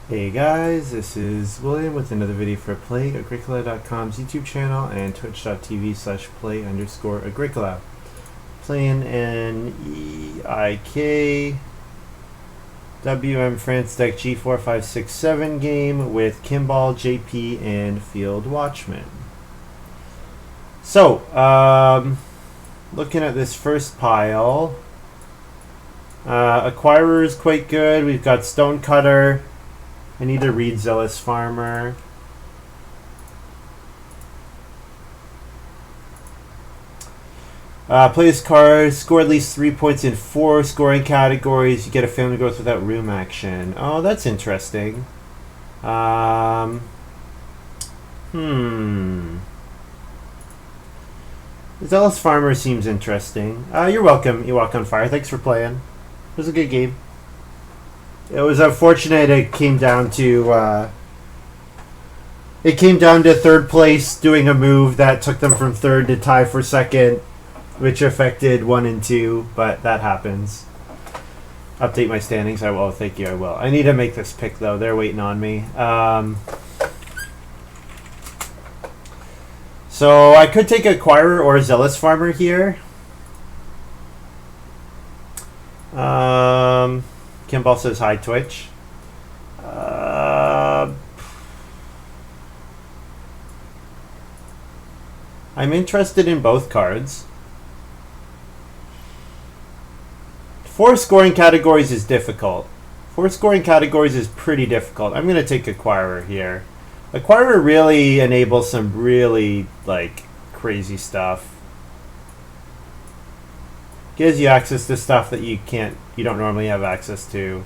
Hey guys, this is William with another video for Play-agricola.com's YouTube channel and twitch.tv/play_agricola. Playing an EIK WM France deck G4567 game with Kimball, JP, and Field Watchman. So, looking at this first pile, Acquirer is quite good. We've got Stonecutter. I need to read Zealous Farmer. Play this card. Score at least 3 points in 4 scoring categories. You get a family growth without room action. Oh, that's interesting. Zealous Farmer seems interesting. You're welcome. You walk on fire. Thanks for playing. It was a good game. It was unfortunate it came down to third place doing a move that took them from third to tie for second, which affected 1 and 2, but that happens. Update my standings. I will. Thank you. I will. I need to make this pick though. They're waiting on me. So I could take Acquirer or Zealous Farmer here. Kimball says hi, Twitch. I'm interested in both cards. 4 scoring categories is difficult. 4 scoring categories is pretty difficult. I'm going to take Acquirer here. Acquirer really enables some really, crazy stuff. Gives you access to stuff that you don't normally have access to.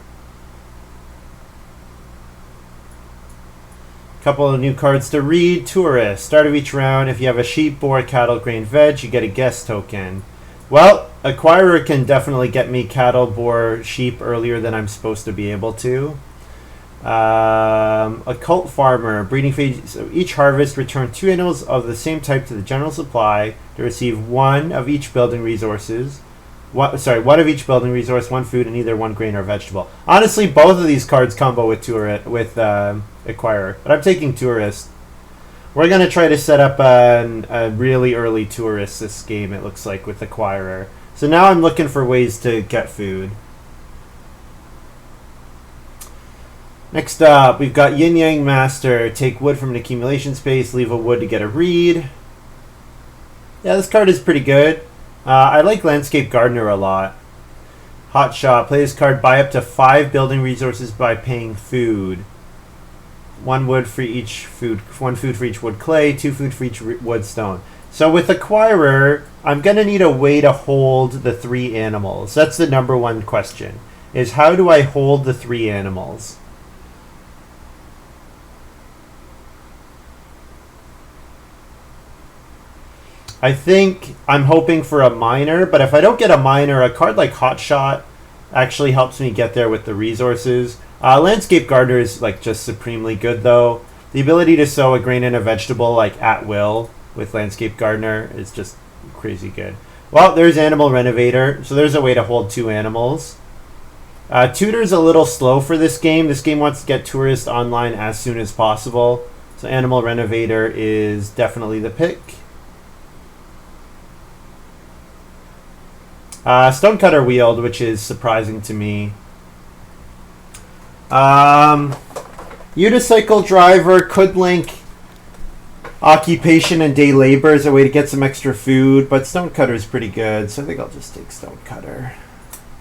Couple of new cards to read. Tourist. Start of each round, if you have a sheep, boar, cattle, grain, veg, you get a guest token. Well, Acquirer can definitely get me cattle, boar, sheep earlier than I'm supposed to be able to. Occult Farmer. Breeding phase. So each harvest, return 2 animals of the same type to the general supply to receive 1 of each building resources. One of each building resource, 1 food, and either 1 grain or vegetable. Honestly, both of these cards combo with Acquirer, but I'm taking Tourist. We're going to try to set up a really early Tourist this game, it looks like, with Acquirer. So now I'm looking for ways to get food. Next up, we've got Yin Yang Master. Take wood from an accumulation space, leave a wood to get a read. Yeah, this card is pretty good. I like Landscape Gardener a lot. Hot Shot. Play this card. Buy up to 5 building resources by paying food. 1 wood for each food. 1 food for each wood clay. 2 food for each wood stone. So with Acquirer, I'm going to need a way to hold the 3 animals. That's the number 1 question. Is how do I hold the 3 animals? I think I'm hoping for a miner, but if I don't get a miner, a card like Hot Shot actually helps me get there with the resources. Landscape Gardener is just supremely good though. The ability to sow a grain and a vegetable at will with Landscape Gardener is just crazy good. Well, there's Animal Renovator, so there's a way to hold 2 animals. Tutor's a little slow for this game. This game wants to get Tourist online as soon as possible, so Animal Renovator is definitely the pick. Stonecutter Wield, which is surprising to me. Unicycle Driver could link Occupation and Day Labor as a way to get some extra food, but Stonecutter is pretty good, so I think I'll just take Stonecutter.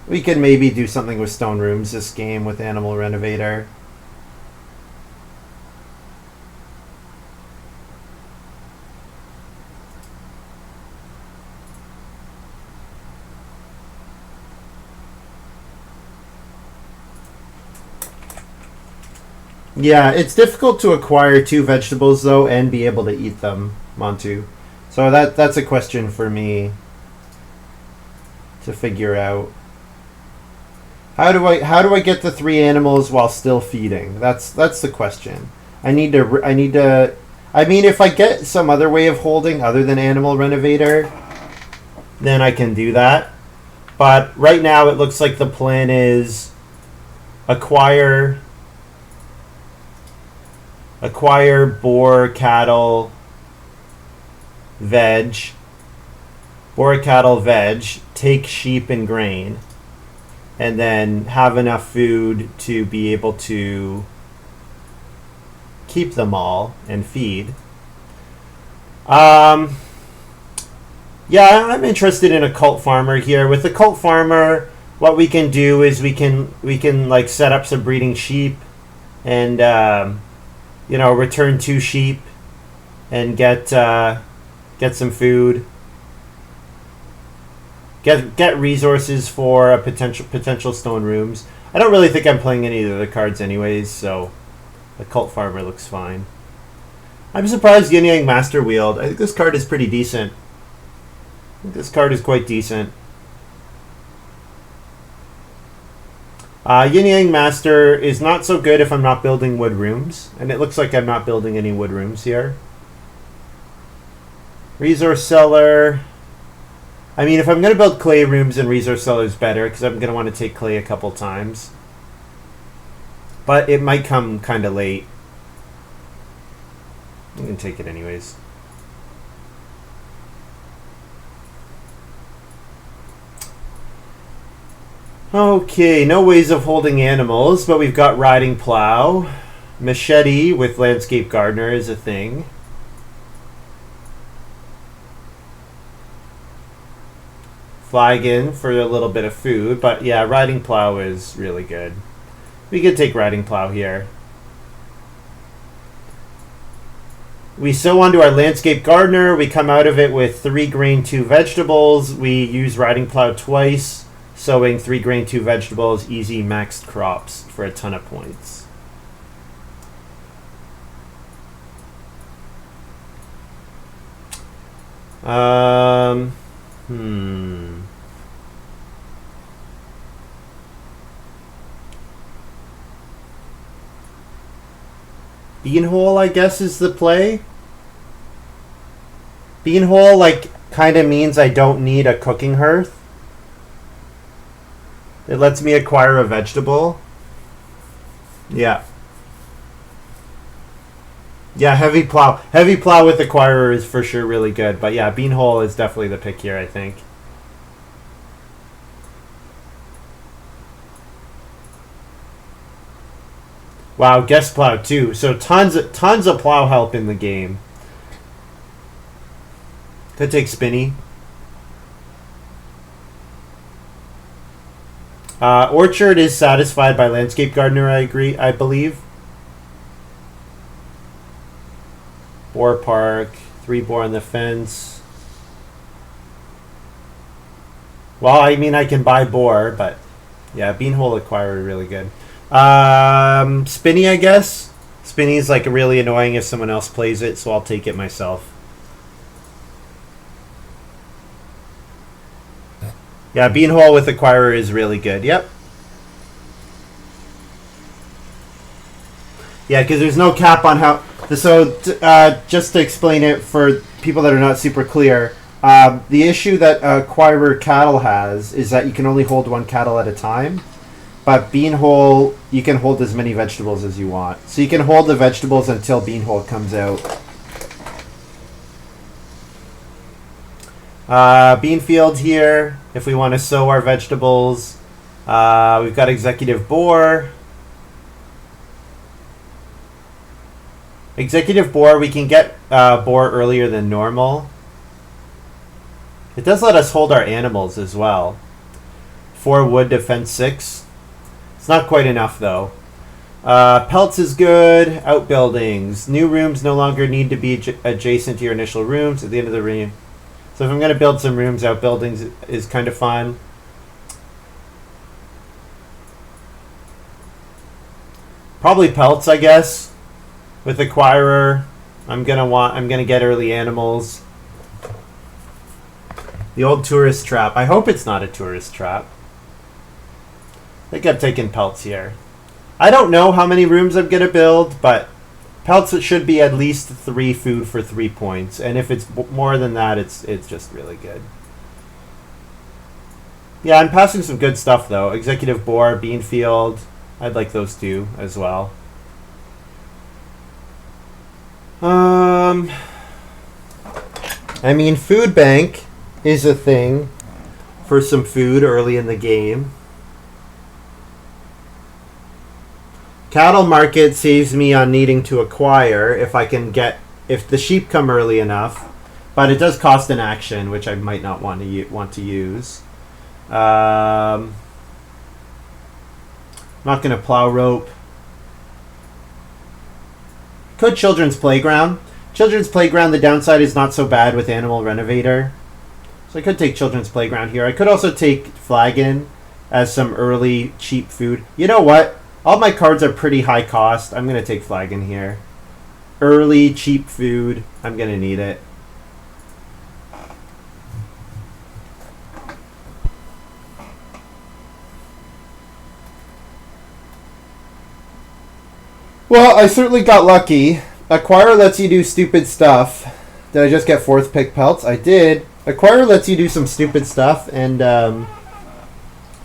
We can maybe do something with Stone Rooms this game with Animal Renovator. Yeah, it's difficult to acquire 2 vegetables though and be able to eat them, Montu. So that's a question for me to figure out. How do I get the 3 animals while still feeding? That's the question. I mean, if I get some other way of holding other than Animal Renovator, then I can do that. But right now it looks like the plan is acquire acquire boar, cattle, veg. Boar, cattle, veg. Take sheep and grain. And then have enough food to be able to keep them all and feed. Yeah, I'm interested in a cult farmer here. With the cult farmer, what we can do is we can like set up some breeding sheep, and return 2 sheep, and get some food. Get resources for a potential stone rooms. I don't really think I'm playing any of the other cards anyways, so the cult farmer looks fine. I'm surprised Yin Yang Master wheeled. I think this card is pretty decent. I think this card is quite decent. Yin Yang Master is not so good if I'm not building wood rooms, and it looks like I'm not building any wood rooms here. Resource Cellar. I mean, if I'm going to build clay rooms, then Resource Cellar is better, because I'm going to want to take clay a couple times. But it might come kind of late. I'm going to take it anyways. Okay, no ways of holding animals, but we've got riding plow. Machete with landscape gardener is a thing. Flagon for a little bit of food, but yeah, riding plow is really good. We could take riding plow here. We sow onto our landscape gardener. We come out of it with 3 grain, 2 vegetables. We use riding plow twice. Sowing 3 grain, 2 vegetables, easy maxed crops for a ton of points. Beanhole, I guess, is the play. Beanhole, like, kind of means I don't need a cooking hearth. It lets me acquire a vegetable. Yeah. Yeah, heavy plow. Heavy plow with acquirer is for sure really good. But yeah, beanhole is definitely the pick here, I think. Wow, guest plow too. So tons of plow help in the game. Could take Spinny. Orchard is satisfied by landscape gardener, I believe. Boar park, 3 boar on the fence. Well, I mean, I can buy boar, but yeah, beanhole acquirer really good. Spinny, I guess. Spinny's like really annoying if someone else plays it, so I'll take it myself. Yeah, beanhole with acquirer is really good. Yep. Yeah, because there's no cap on how. So, just to explain it for people that are not super clear, the issue that acquirer cattle has is that you can only hold 1 cattle at a time. But beanhole, you can hold as many vegetables as you want. So you can hold the vegetables until beanhole comes out. Beanfield here, if we want to sow our vegetables. We've got executive boar. Executive boar, we can get boar earlier than normal. It does let us hold our animals as well. 4 wood, defense 6. It's not quite enough though. Pelts is good. Outbuildings. New rooms no longer need to be adjacent to your initial rooms at the end of the room. So if I'm going to build some rooms, outbuildings is kind of fun. Probably pelts, I guess. With acquirer, I'm gonna get early animals. The old tourist trap. I hope it's not a tourist trap. I think I'm taking pelts here. I don't know how many rooms I'm gonna build, but pelts should be at least 3 food for 3 points, and if it's more than that, it's just really good. Yeah, I'm passing some good stuff though. Executive boar, beanfield. I'd like those 2 as well. I mean, food bank is a thing for some food early in the game. Cattle market saves me on needing to acquire if the sheep come early enough, but it does cost an action, which I might not want to use. Not going to plow rope. Could Children's Playground. Children's Playground, the downside is not so bad with Animal Renovator. So I could take Children's Playground here. I could also take Flagon as some early cheap food. You know what? All my cards are pretty high cost. I'm going to take Flagon here. Early cheap food. I'm going to need it. Well, I certainly got lucky. Acquire lets you do stupid stuff. Did I just get 4th pick pelts? I did. Acquire lets you do some stupid stuff, and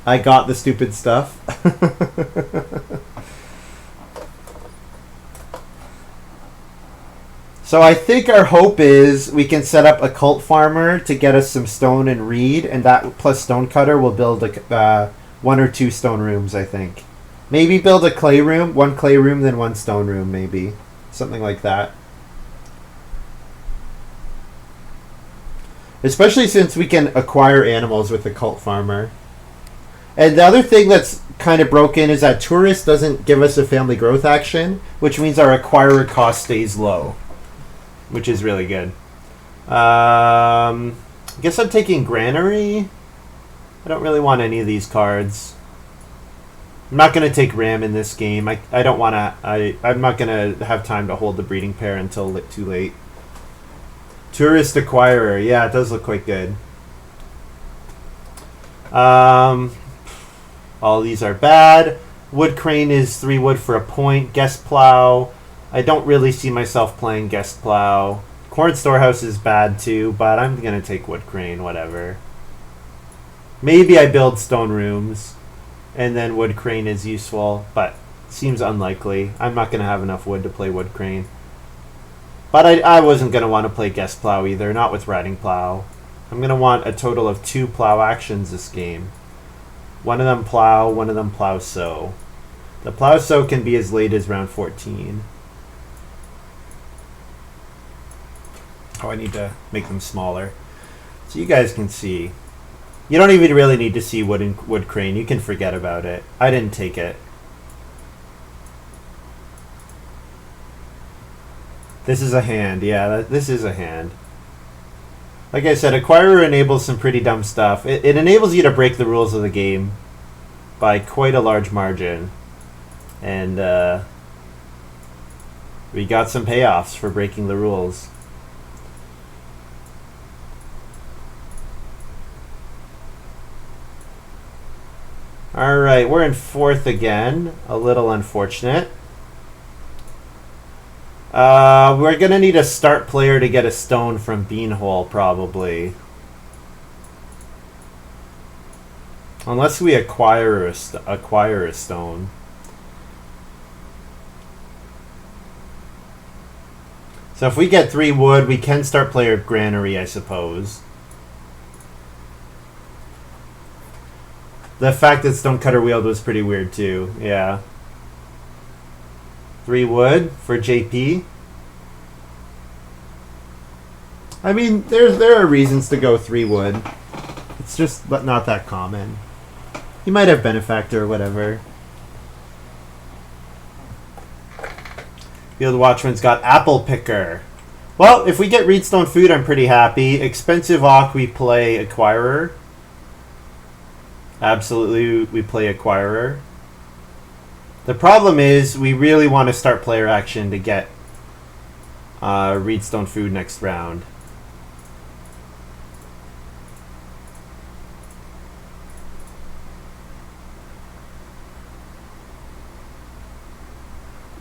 I got the stupid stuff. So I think our hope is we can set up a cult farmer to get us some stone and reed, and that plus stone cutter will build 1 or 2 stone rooms, I think. Maybe build a clay room, 1 clay room, then 1 stone room, maybe. Something like that. Especially since we can acquire animals with the cult farmer. And the other thing that's kind of broken is that tourist doesn't give us a family growth action, which means our acquirer cost stays low, which is really good. I guess I'm taking Granary. I don't really want any of these cards. I'm not going to take Ram in this game. I don't want to. I'm not going to have time to hold the breeding pair until too late. Tourist Acquirer. Yeah, it does look quite good. All these are bad. Wood Crane is 3 wood for a point. Guest Plow. I don't really see myself playing Guest Plow. Corn Storehouse is bad too, but I'm going to take Wood Crane, whatever. Maybe I build stone rooms, and then Wood Crane is useful, but seems unlikely. I'm not going to have enough wood to play Wood Crane. But I wasn't going to want to play Guest Plow either, not with Riding Plow. I'm going to want a total of 2 plow actions this game. One of them plow, one of them plow sow. The plow sow can be as late as round 14. Oh, I need to make them smaller so you guys can see. You don't even really need to see Wood Crane. You can forget about it. I didn't take it. This is a hand. Yeah, this is a hand. Like I said, Acquirer enables some pretty dumb stuff. It enables you to break the rules of the game by quite a large margin. And we got some payoffs for breaking the rules. Alright, we're in 4th again. A little unfortunate. We're going to need a start player to get a stone from Beanhole, probably. Unless we acquire a stone. So if we get 3 wood, we can start player Granary, I suppose. The fact that Stonecutter wheeled was pretty weird too. Yeah. 3 wood for JP. I mean, there are reasons to go 3 wood. It's just not that common. You might have Benefactor or whatever. Field Watchman's got Apple Picker. Well, if we get Reedstone Food, I'm pretty happy. Expensive Awk, we play Acquirer. Absolutely, we play Acquirer. The problem is, we really want to start player action to get Reedstone Food next round.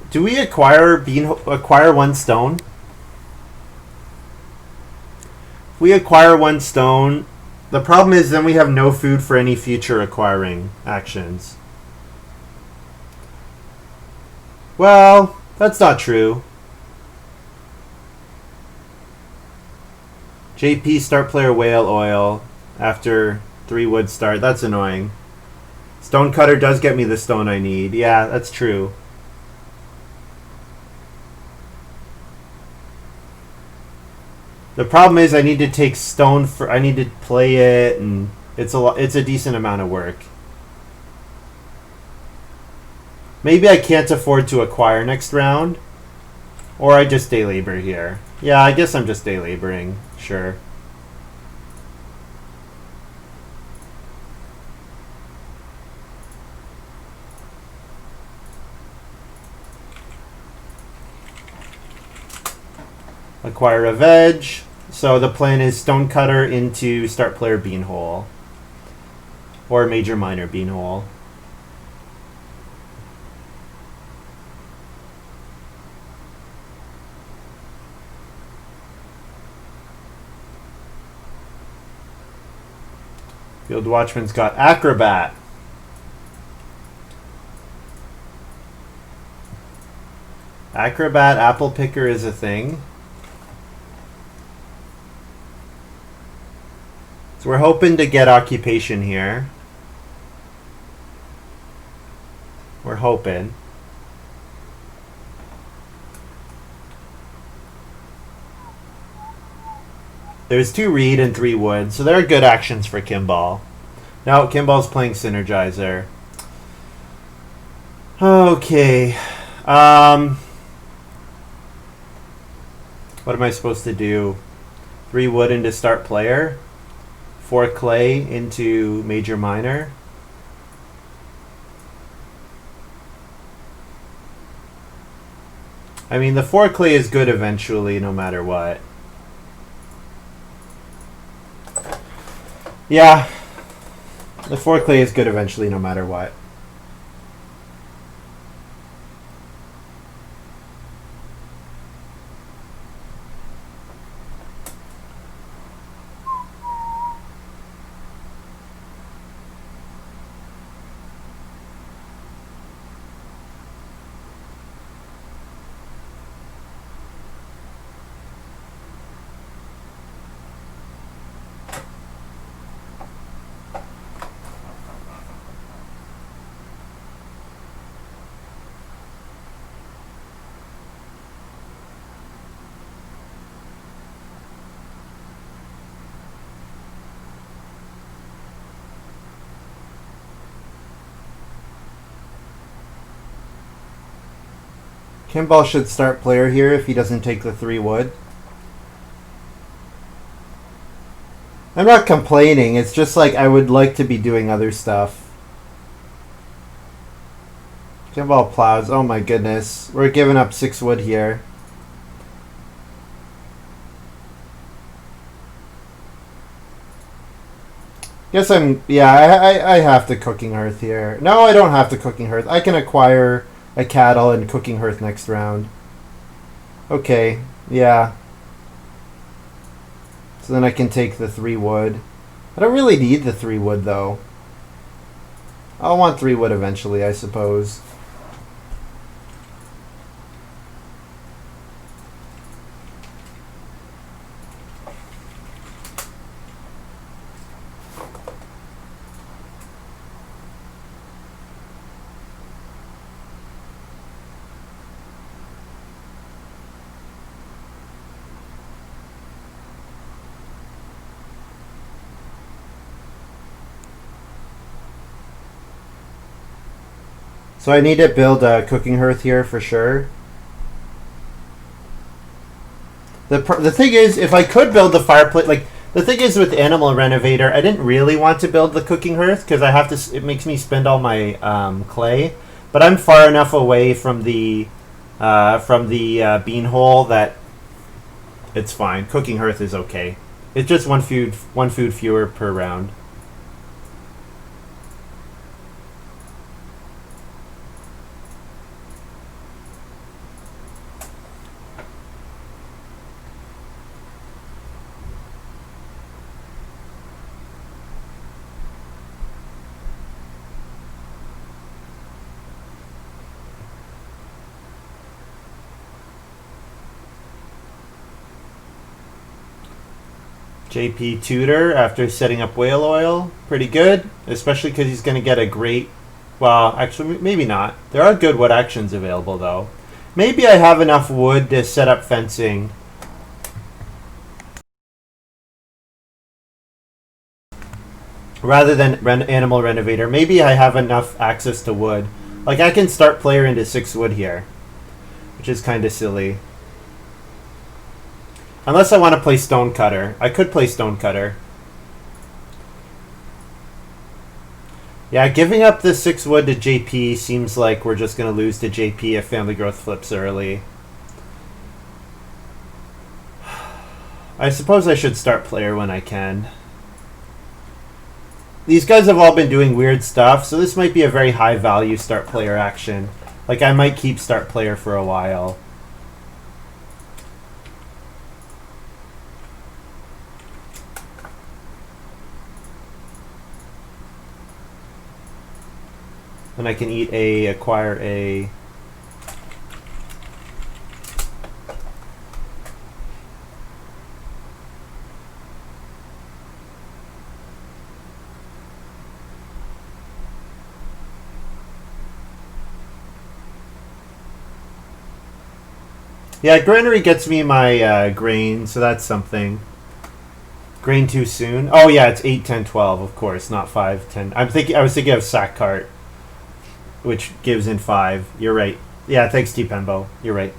Do we acquire 1 stone? If we acquire 1 stone, the problem is then we have no food for any future acquiring actions. Well, that's not true. JP start player whale oil after 3 wood start. That's annoying. Stonecutter does get me the stone I need. Yeah, that's true. The problem is I need to take stone for. I need to play it, and it's a decent amount of work. Maybe I can't afford to acquire next round, or I just day labor here. Yeah, I guess I'm just day laboring. Sure. Acquire a veg. So the plan is Stonecutter into start player Beanhole. Or Major Minor Beanhole. Field Watchman's got Acrobat. Acrobat Apple Picker is a thing. So we're hoping to get occupation here. We're hoping. There's 2 reed and 3 wood, so there are good actions for Kimball. Now Kimball's playing Synergizer. Okay. What am I supposed to do? 3 wood into start player. 4 clay into Major Minor. I mean, the 4 clay is good eventually, no matter what. Yeah, the 4 clay is good eventually, no matter what. Kimball should start player here if he doesn't take the 3 wood. I'm not complaining, it's just like I would like to be doing other stuff. Kimball plows, oh my goodness. We're giving up 6 wood here. Guess I have to Cooking Hearth here. No, I don't have to Cooking Hearth. I can acquire a cattle and Cooking Hearth next round. Okay, yeah. So then I can take the 3 wood. I don't really need the 3 wood though. I'll want 3 wood eventually, I suppose. So I need to build a Cooking Hearth here for sure. The thing is, if I could build the fireplace, like the thing is with Animal Renovator, I didn't really want to build the Cooking Hearth because I have to. It makes me spend all my clay, but I'm far enough away from the bean hole that it's fine. Cooking Hearth is okay. It's just one food fewer per round. JP tutor after setting up whale oil. Pretty good, especially because he's going to get a great... Well, actually, maybe not. There are good wood actions available, though. Maybe I have enough wood to set up fencing. Rather than animal renovator, maybe I have enough access to wood. Like, I can start player into 6 wood here, which is kind of silly. Unless I want to play stonecutter. I could play stonecutter. Yeah, giving up the 6 wood to JP seems like we're just going to lose to JP if family growth flips early. I suppose I should start player when I can. These guys have all been doing weird stuff, so this might be a very high value start player action. Like, I might keep start player for a while. And I can eat A, acquire A. Yeah, granary gets me my grain, so that's something. Grain too soon? Oh yeah, it's 8, 10, 12, of course, not 5, 10. I was thinking of sack cart, which gives in 5. You're right. Yeah, thanks, T. Pembo. You're right.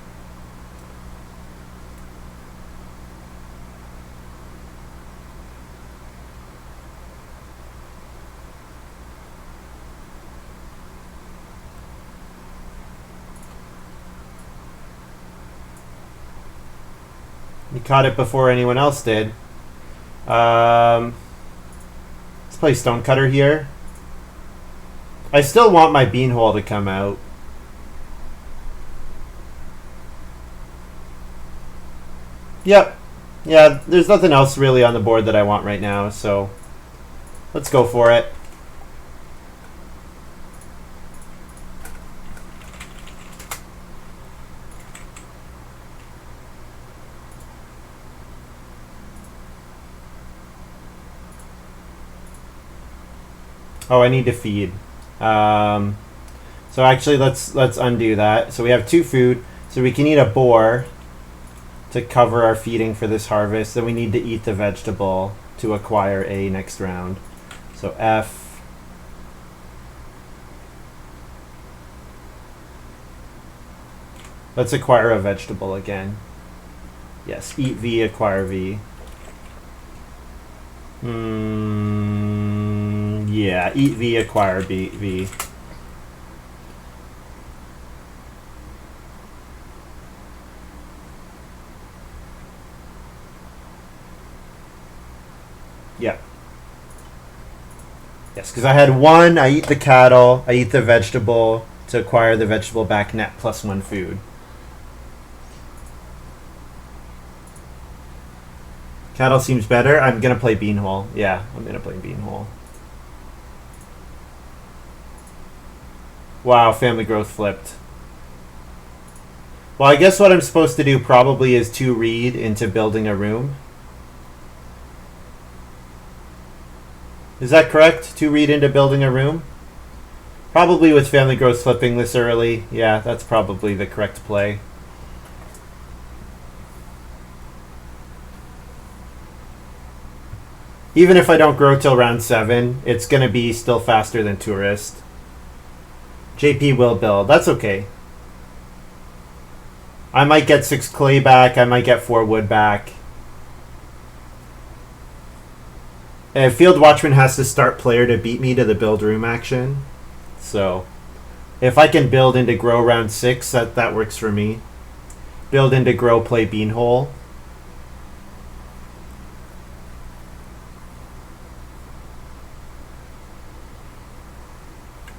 You caught it before anyone else did. Let's play stonecutter here. I still want my beanhole to come out. Yep. Yeah, there's nothing else really on the board that I want right now, so let's go for it. Oh, I need to feed. So actually, let's undo that. So we have 2 food, so we can eat a boar to cover our feeding for this harvest. Then we need to eat the vegetable to acquire A next round. So F. Let's acquire a vegetable again. Yes, eat V, acquire V. Yeah, eat V, acquire V. Yeah. Yes, because I had 1, I eat the cattle, I eat the vegetable to acquire the vegetable back net plus 1 food. Cattle seems better. I'm going to play beanhole. Yeah, I'm going to play beanhole. Wow, family growth flipped. Well, I guess what I'm supposed to do probably is to read into building a room. Is that correct? To read into building a room? Probably with family growth flipping this early. Yeah, that's probably the correct play. Even if I don't grow till round 7, it's going to be still faster than tourist. JP will build. That's okay. I might get 6 clay back. I might get 4 wood back. Field Watchman has to start player to beat me to the build room action. So if I can build into grow round 6, that works for me. Build into grow, play beanhole.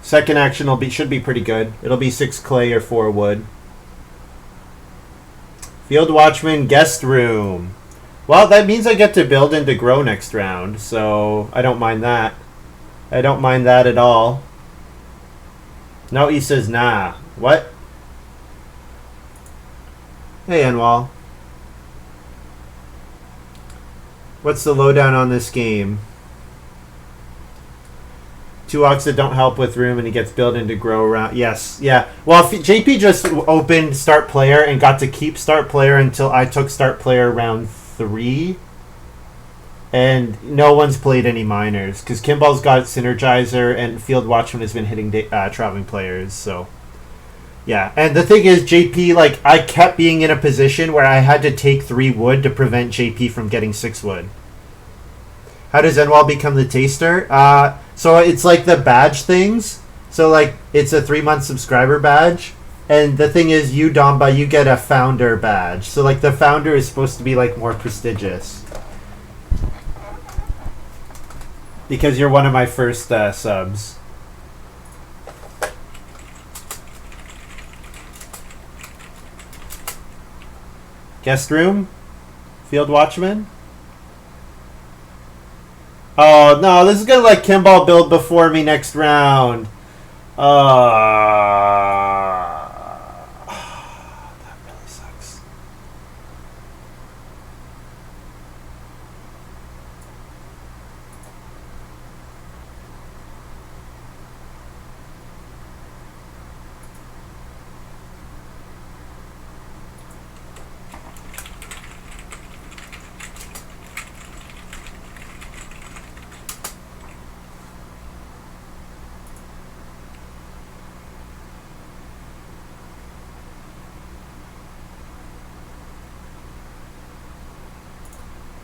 Second action should be pretty good. It'll be 6 clay or 4 wood. Field Watchman, guest room. Well, that means I get to build into grow next round, so I don't mind that. I don't mind that at all. No, he says nah. What? Hey, Enwal. What's the lowdown on this game? 2 ox that don't help with room, and he gets built into grow around. Yes, yeah. Well, JP just opened start player and got to keep start player until I took start player round 3. And no one's played any minors because Kimball's got Synergizer and Field Watchman has been hitting traveling players. So, yeah. And the thing is, JP, like, I kept being in a position where I had to take 3 wood to prevent JP from getting 6 wood. How does Enwall become the taster? So it's like the badge things. So, like, it's a 3-month subscriber badge. And the thing is, you, Damba, you get a founder badge. So, like, the founder is supposed to be, like, more prestigious. Because you're one of my first subs. Guest room? Field Watchman? Oh, no, this is going to let Kimball build before me next round. That really sucks.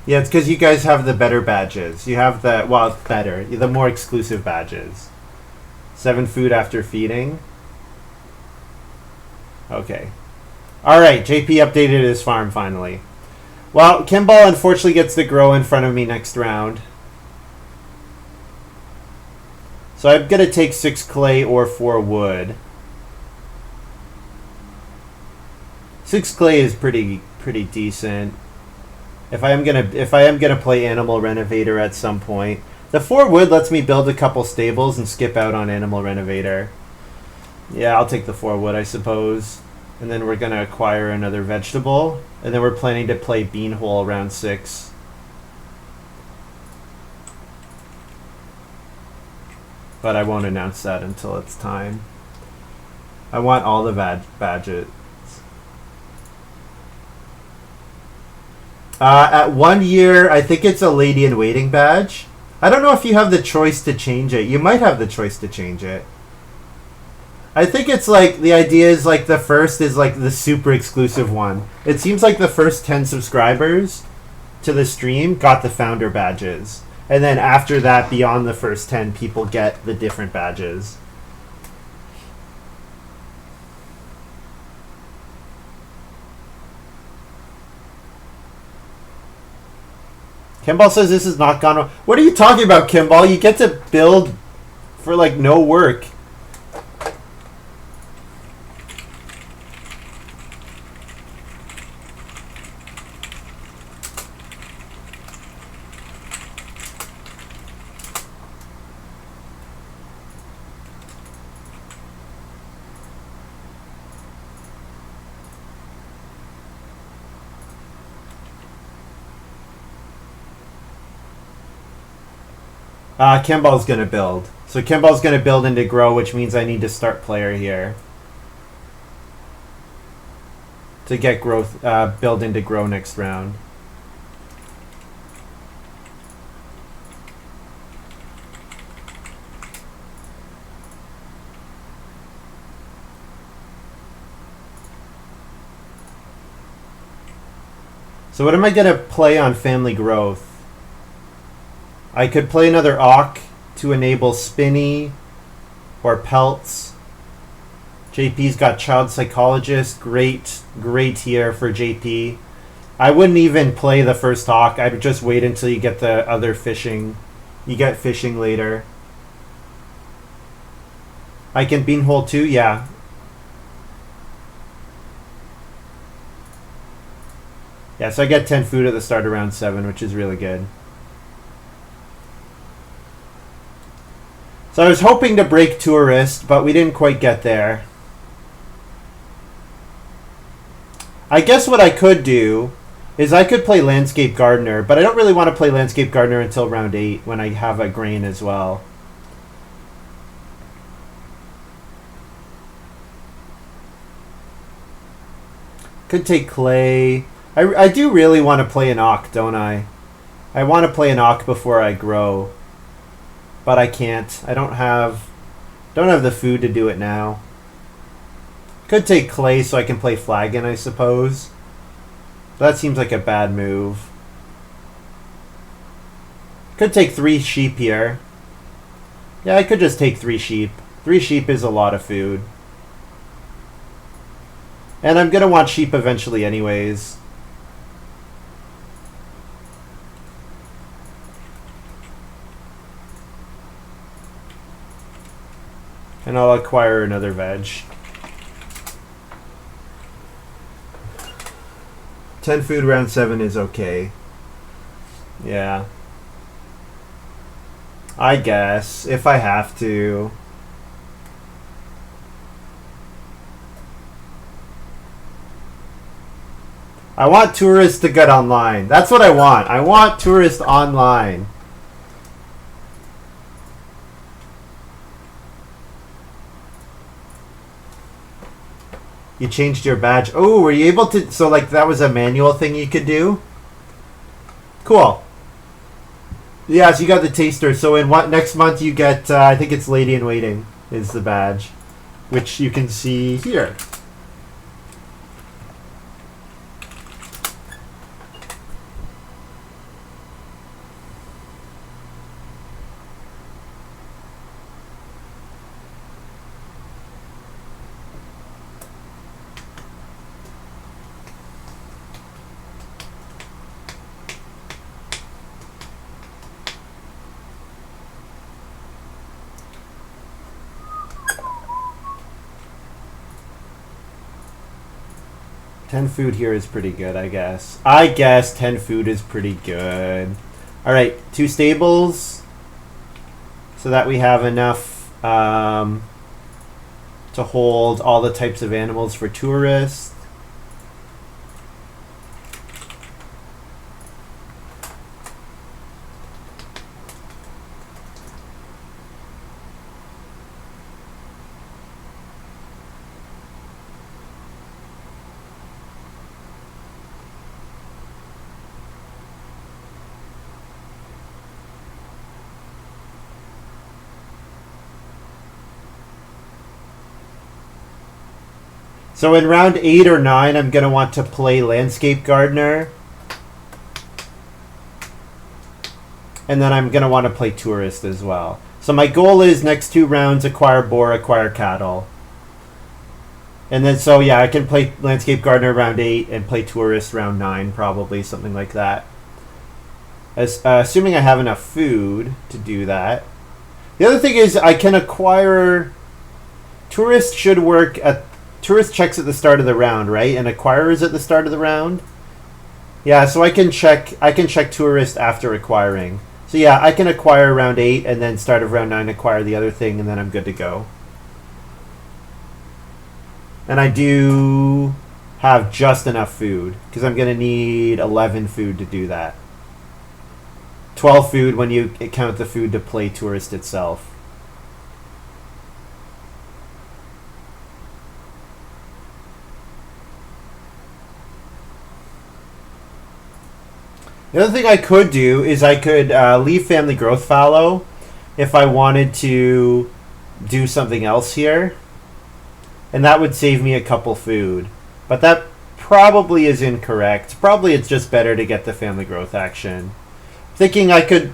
Yeah, it's because you guys have the better badges. You have the, well, better, the more exclusive badges. 7 food after feeding. Okay. Alright, JP updated his farm finally. Well, Kimball unfortunately gets to grow in front of me next round. So I'm going to take 6 clay or 4 wood. 6 clay is pretty decent. If I am gonna play Animal Renovator at some point. The 4 wood lets me build a couple stables and skip out on Animal Renovator. Yeah, I'll take the 4 wood, I suppose. And then we're gonna acquire another vegetable. And then we're planning to play Beanhole round 6. But I won't announce that until it's time. I want all the badges. At 1 year, I think it's a Lady in Waiting badge. I don't know if you have the choice to change it. You might have the choice to change it. I think it's like, the idea is like the first is like the super exclusive one. It seems like the first 10 subscribers to the stream got the founder badges. And then after that, beyond the first 10, people get the different badges. Kimball says this is not gone wrong. What are you talking about, Kimball? You get to build for, like, no work. Kimball's going to build. So Kimball's going to build into grow, which means I need to start player here. To get growth, build into grow next round. So what am I going to play on family growth? I could play another Auk to enable Spinny or Pelts. JP's got Child Psychologist. Great here for JP. I wouldn't even play the first Auk. I'd just wait until you get the other fishing. You get fishing later. I can Beanhole too? Yeah. Yeah, so I get 10 food at the start of round 7, which is really good. So I was hoping to break Tourist, but we didn't quite get there. I guess what I could do, is I could play Landscape Gardener, but I don't really want to play Landscape Gardener until round 8 when I have a grain as well. Could take clay. I do really want to play an Ock, don't I? I want to play an Ock before I grow. But I can't. I don't have the food to do it now. Could take clay so I can play Flagon, I suppose. But that seems like a bad move. Could take 3 sheep here. Yeah, I could just take 3 sheep. 3 sheep is a lot of food. And I'm going to want sheep eventually anyways. And I'll acquire another veg. 10 food round 7 is okay. Yeah. I guess, if I have to. I want tourists to get online. That's what I want. I want tourists online. You changed your badge. Oh, were you able to... So, like, that was a manual thing you could do? Cool. Yeah, so you got the taster. So in next month you get... I think it's Lady in Waiting is the badge. Which you can see here. Food here is pretty good, I guess. I guess 10 food is pretty good. Alright, 2 stables. So that we have enough to hold all the types of animals for tourists. So in round 8 or 9, I'm going to want to play Landscape Gardener. And then I'm going to want to play Tourist as well. So my goal is next 2 rounds, acquire boar, acquire cattle. And then, so yeah, I can play Landscape Gardener round 8 and play Tourist round 9, probably, something like that. Assuming I have enough food to do that. The other thing is I can acquire... Tourist should work at... Tourist checks at the start of the round, right? And acquire is at the start of the round? Yeah, so I can check Tourist after acquiring. So yeah, I can acquire round 8 and then start of round 9 acquire the other thing and then I'm good to go. And I do have just enough food because I'm going to need 11 food to do that. 12 food when you count the food to play Tourist itself. The other thing I could do is I could leave Family Growth fallow if I wanted to do something else here. And that would save me a couple food. But that probably is incorrect. Probably it's just better to get the Family Growth action. Thinking I could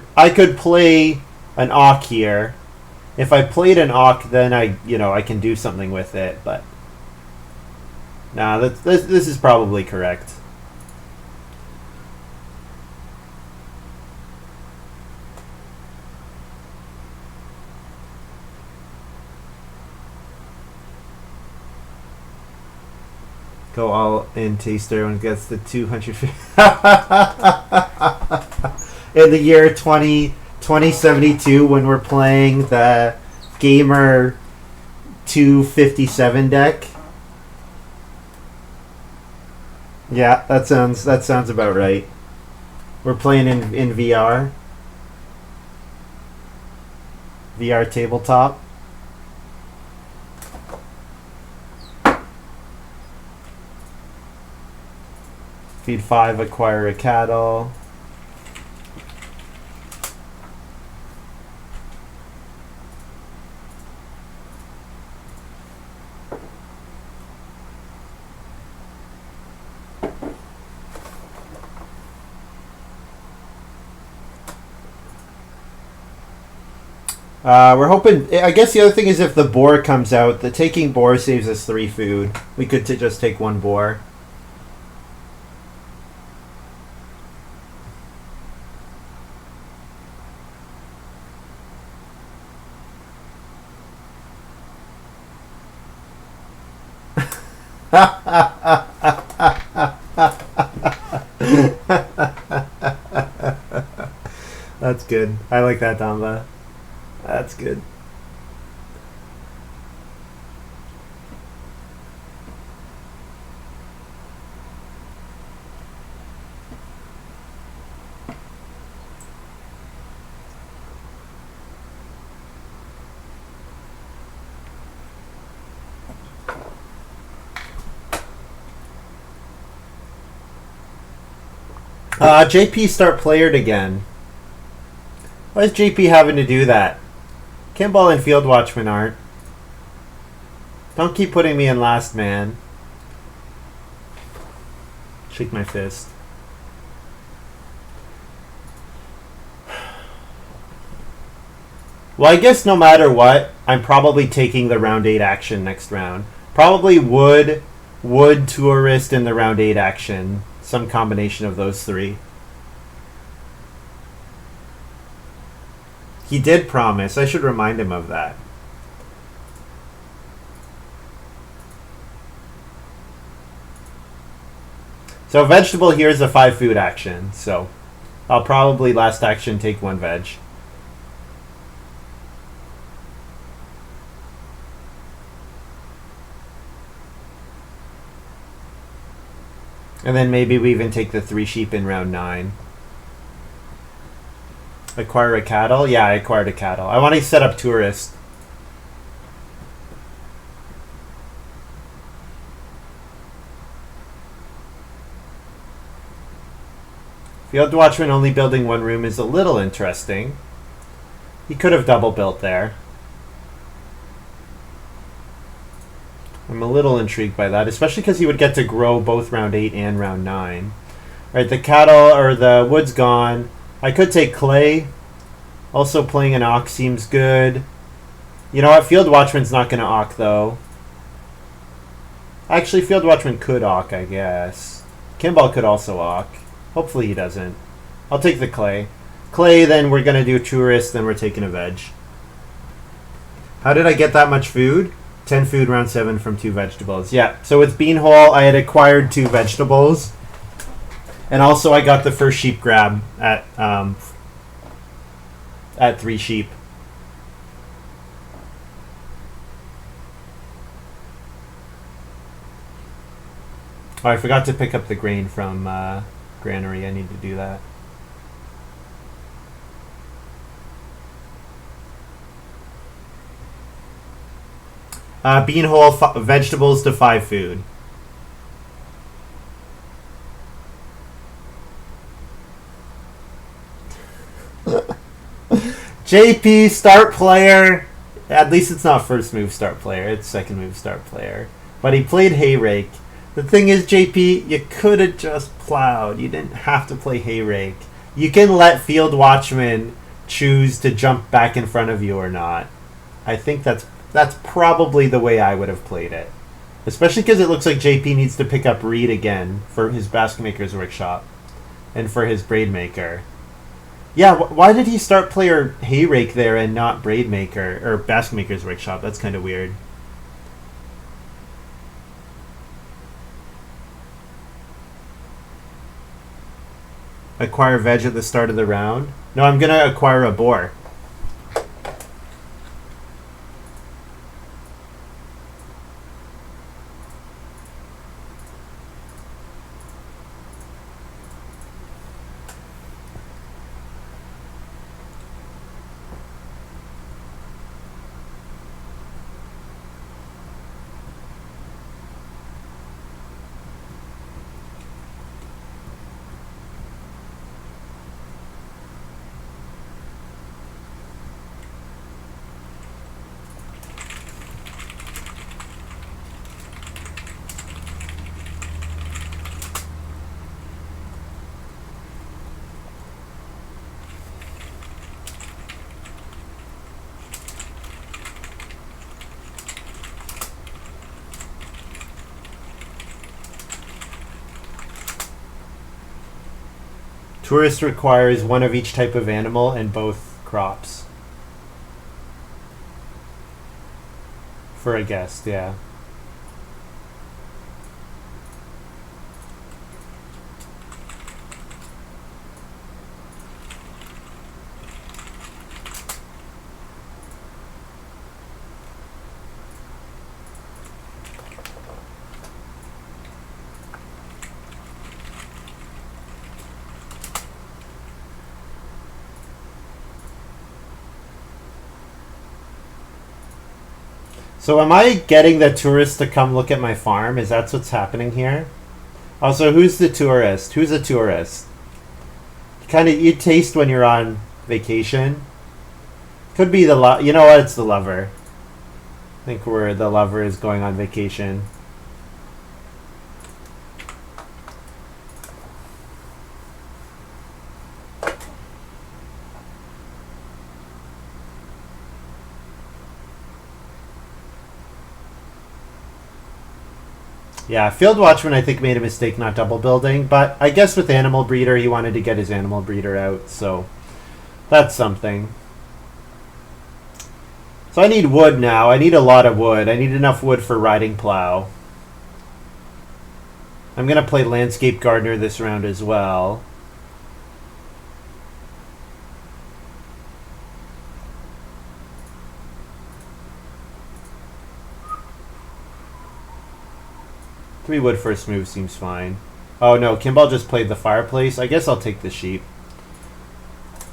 play an Ock here. If I played an Ock, then I can do something with it. But nah, this is probably correct. Go all in taster and gets the 250. In the year 2072 when we're playing the Gamer 257 deck. Yeah, that sounds about right. We're playing in VR tabletop. Feed 5, acquire a cattle. We're hoping. I guess the other thing is if the boar comes out, the taking boar saves us 3 food. We could just take 1 boar. That's good. I like that, Damba. That's good. JP start playered again. Why is JP having to do that? Kimball and Field Watchman aren't. Don't keep putting me in last, man. Shake my fist. Well, I guess no matter what, I'm probably taking the round 8 action next round. Probably would tourist in the round 8 action. Some combination of those 3. He did promise. I should remind him of that. So vegetable here is a 5 food action. So I'll probably last action take 1 veg. And then maybe we even take the 3 sheep in round 9. Acquire a cattle? Yeah, I acquired a cattle. I want to set up tourist. Field Watchman only building 1 room is a little interesting. He could have double built there. I'm a little intrigued by that, especially because he would get to grow both round 8 and round 9. Alright, the cattle, or the wood's gone. I could take clay. Also playing an ox seems good. You know what? Field Watchman's not going to ock, though. Actually, Field Watchman could ock, I guess. Kimball could also ock. Hopefully he doesn't. I'll take the clay. Clay, then we're going to do tourist, then we're taking a veg. How did I get that much food? 10 food, round 7 from 2 vegetables. Yeah, so with Beanhole, I had acquired 2 vegetables. And also I got the first sheep grab at 3 sheep. Oh, I forgot to pick up the grain from Granary. I need to do that. Beanhole, vegetables to 5 food. JP, start player. At least it's not first move start player. It's second move start player. But he played hay rake. The thing is, JP, you could have just plowed. You didn't have to play hay rake. You can let Field Watchman choose to jump back in front of you or not. I think that's probably the way I would have played it. Especially because it looks like JP needs to pick up Reed again for his Basket Maker's Workshop. And for his Braid Maker. Yeah, why did he start player hay rake there and not Braid Maker or Basket Maker's Workshop? That's kind of weird. Acquire veg at the start of the round? No, I'm going to acquire a boar. Tourist requires one of each type of animal and both crops. For a guest, yeah. So am I getting the tourists to come look at my farm? Is that what's happening here? Also, who's the tourist? Who's a tourist? You taste when you're on vacation. Could be the you know what? It's the lover. I think the lover is going on vacation. Yeah, Field Watchman I think made a mistake not double building, but I guess with Animal Breeder he wanted to get his Animal Breeder out, so that's something. So I need wood now. I need a lot of wood. I need enough wood for riding plow. I'm going to play Landscape Gardener this round as well. Three wood first move seems fine. Oh no, Kimball just played the fireplace. I guess I'll take the sheep.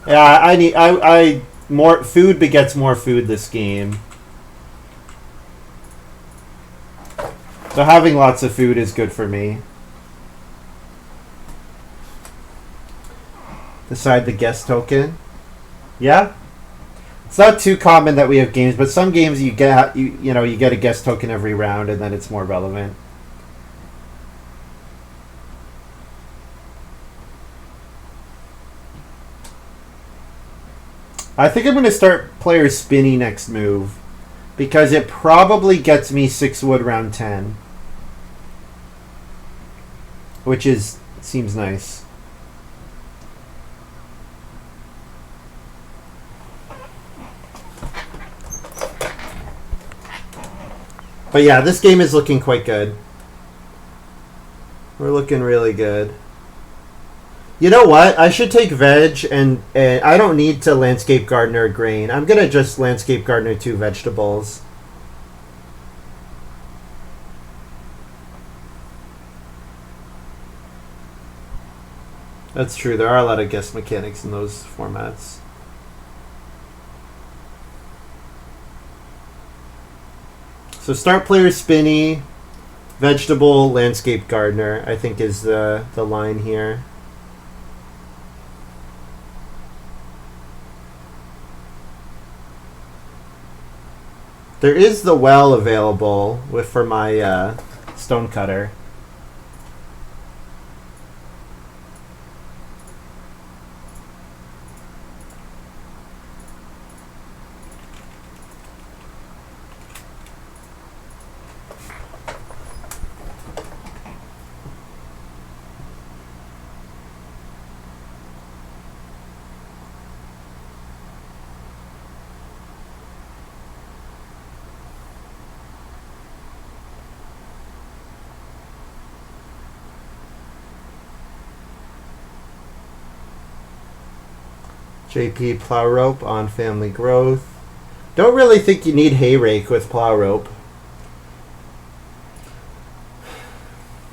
Yeah, I more food begets more food this game. So having lots of food is good for me. Decide the guest token. Yeah? It's not too common that we have games, but some games you get you get a guest token every round and then it's more relevant. I think I'm going to start player spinny next move because it probably gets me 6 wood round 10, which seems nice. But yeah, this game is looking quite good. We're looking really good. You know what? I should take veg and I don't need to Landscape Gardener grain. I'm going to just Landscape Gardener 2 vegetables. That's true. There are a lot of guest mechanics in those formats. So start player spinny, vegetable, Landscape Gardener, I think is the line here. There is the well available for my stone cutter. JP plow rope on family growth. Don't really think you need hay rake with plow rope.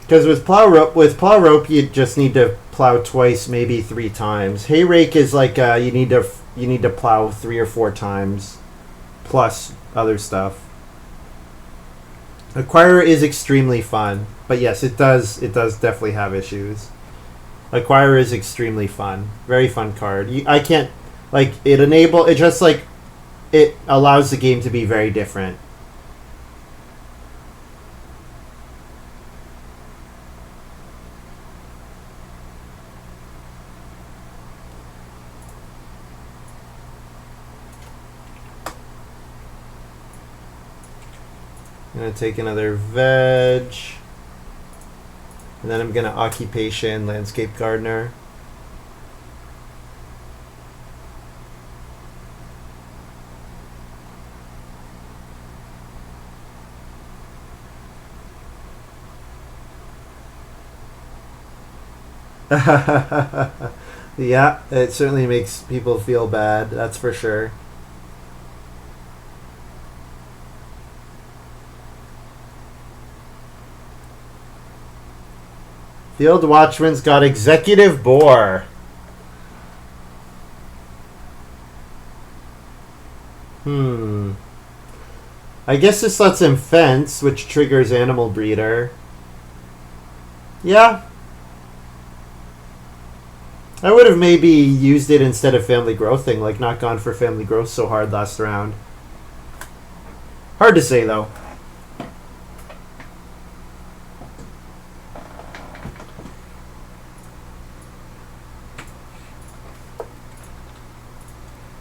Because with plow rope you just need to plow twice, maybe 3 times. Hay rake is like you need to plow 3 or 4 times plus other stuff. Acquirer is extremely fun, but yes, it does definitely have issues. Acquirer is extremely fun. Very fun card. It allows the game to be very different. I'm going to take another veg. And then I'm going to Occupation, Landscape Gardener. Yeah, it certainly makes people feel bad, that's for sure. Field Watchman's got Executive Boar. I guess this lets him fence, which triggers Animal Breeder. Yeah. I would have maybe used it instead of Family Growthing, like not gone for Family Growth so hard last round. Hard to say, though.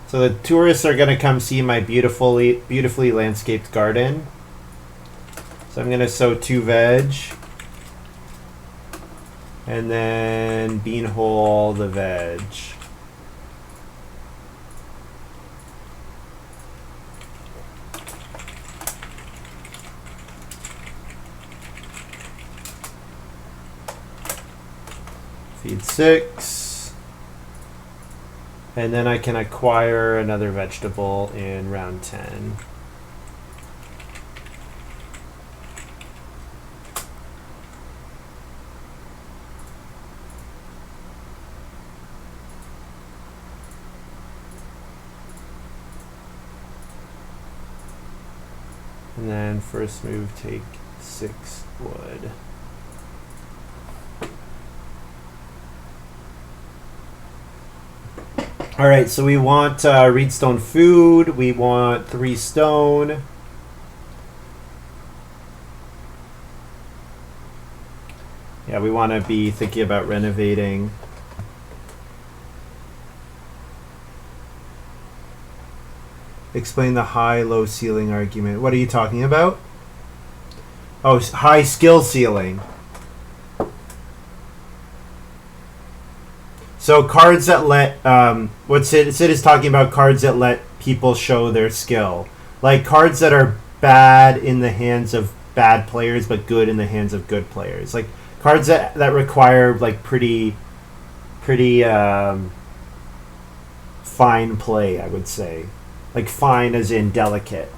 So the tourists are going to come see my beautifully landscaped garden. So I'm going to sow 2 veg. And then beanhole the veg. Feed 6. And then I can acquire another vegetable in round 10. And then first move, take 6 wood. Alright, so we want reedstone food, we want 3 stone. Yeah, we want to be thinking about renovating. Explain the high-low ceiling argument. What are you talking about? Oh, high skill ceiling. So cards that let what Sid is talking about, cards that let people show their skill, like cards that are bad in the hands of bad players but good in the hands of good players, like cards that require like pretty fine play, I would say, like fine as in delicate.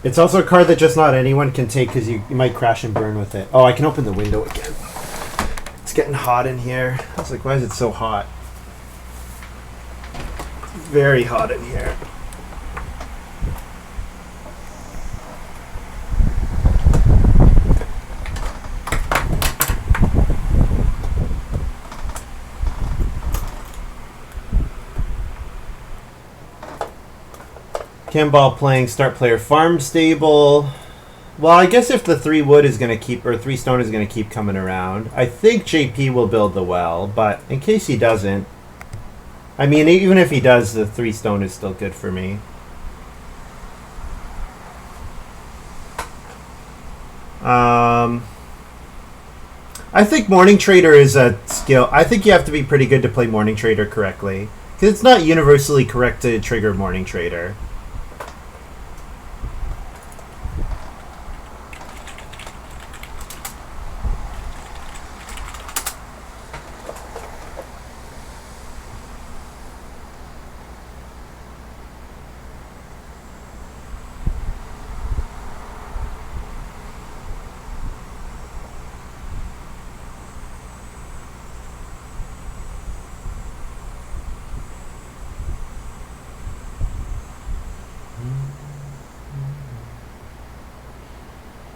It's also a card that just not anyone can take because you might crash and burn with it. Oh, I can open the window again. It's getting hot in here. I was like, why is it so hot? It's very hot in here. Kimball playing start player farm stable. Well, I guess if the 3 wood is going to keep, or 3 stone is going to keep coming around, I think JP will build the well, but in case he doesn't, I mean, even if he does, the 3 stone is still good for me. I think Morning Trader is a skill. I think you have to be pretty good to play Morning Trader correctly, because it's not universally correct to trigger Morning Trader.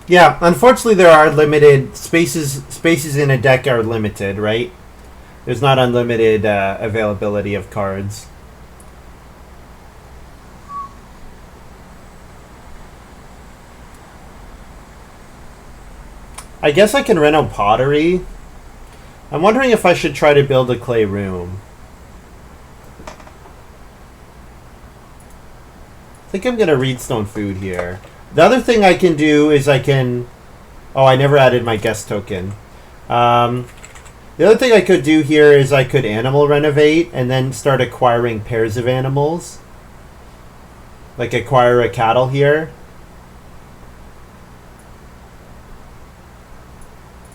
Yeah, unfortunately there are limited spaces in a deck are limited, right? There's not unlimited availability of cards. I guess I can rent out pottery. I'm wondering if I should try to build a clay room. I think I'm going to reedstone food here. The other thing I can do is I can... Oh, I never added my guest token. Um, the other thing I could do here is I could animal renovate and then start acquiring pairs of animals. Like acquire a cattle here.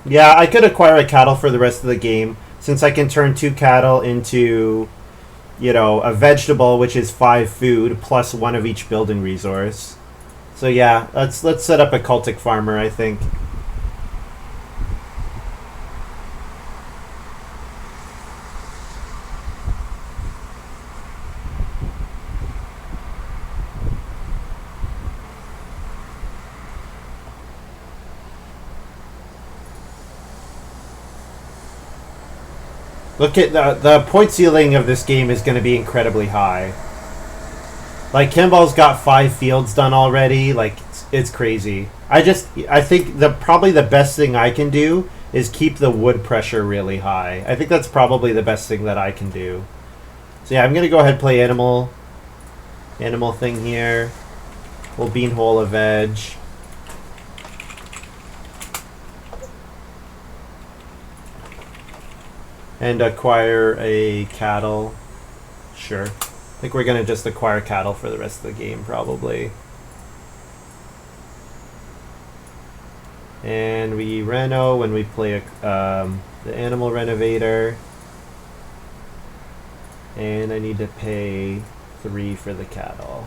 Yeah, I could acquire a cattle for the rest of the game since I can turn 2 cattle into, you know, a vegetable, which is 5 food plus 1 of each building resource. So yeah, let's set up a cultic farmer, I think. Look at the point ceiling of this game is going to be incredibly high. Like Kimball's got 5 fields done already. Like it's crazy. I think probably the best thing I can do is keep the wood pressure really high. I think that's probably the best thing that I can do. So yeah, I'm gonna go ahead and play animal thing here. We'll beanhole a veg. And acquire a cattle. Sure. I think we're going to just acquire cattle for the rest of the game, probably. And we reno when we play the animal renovator. And I need to pay 3 for the cattle.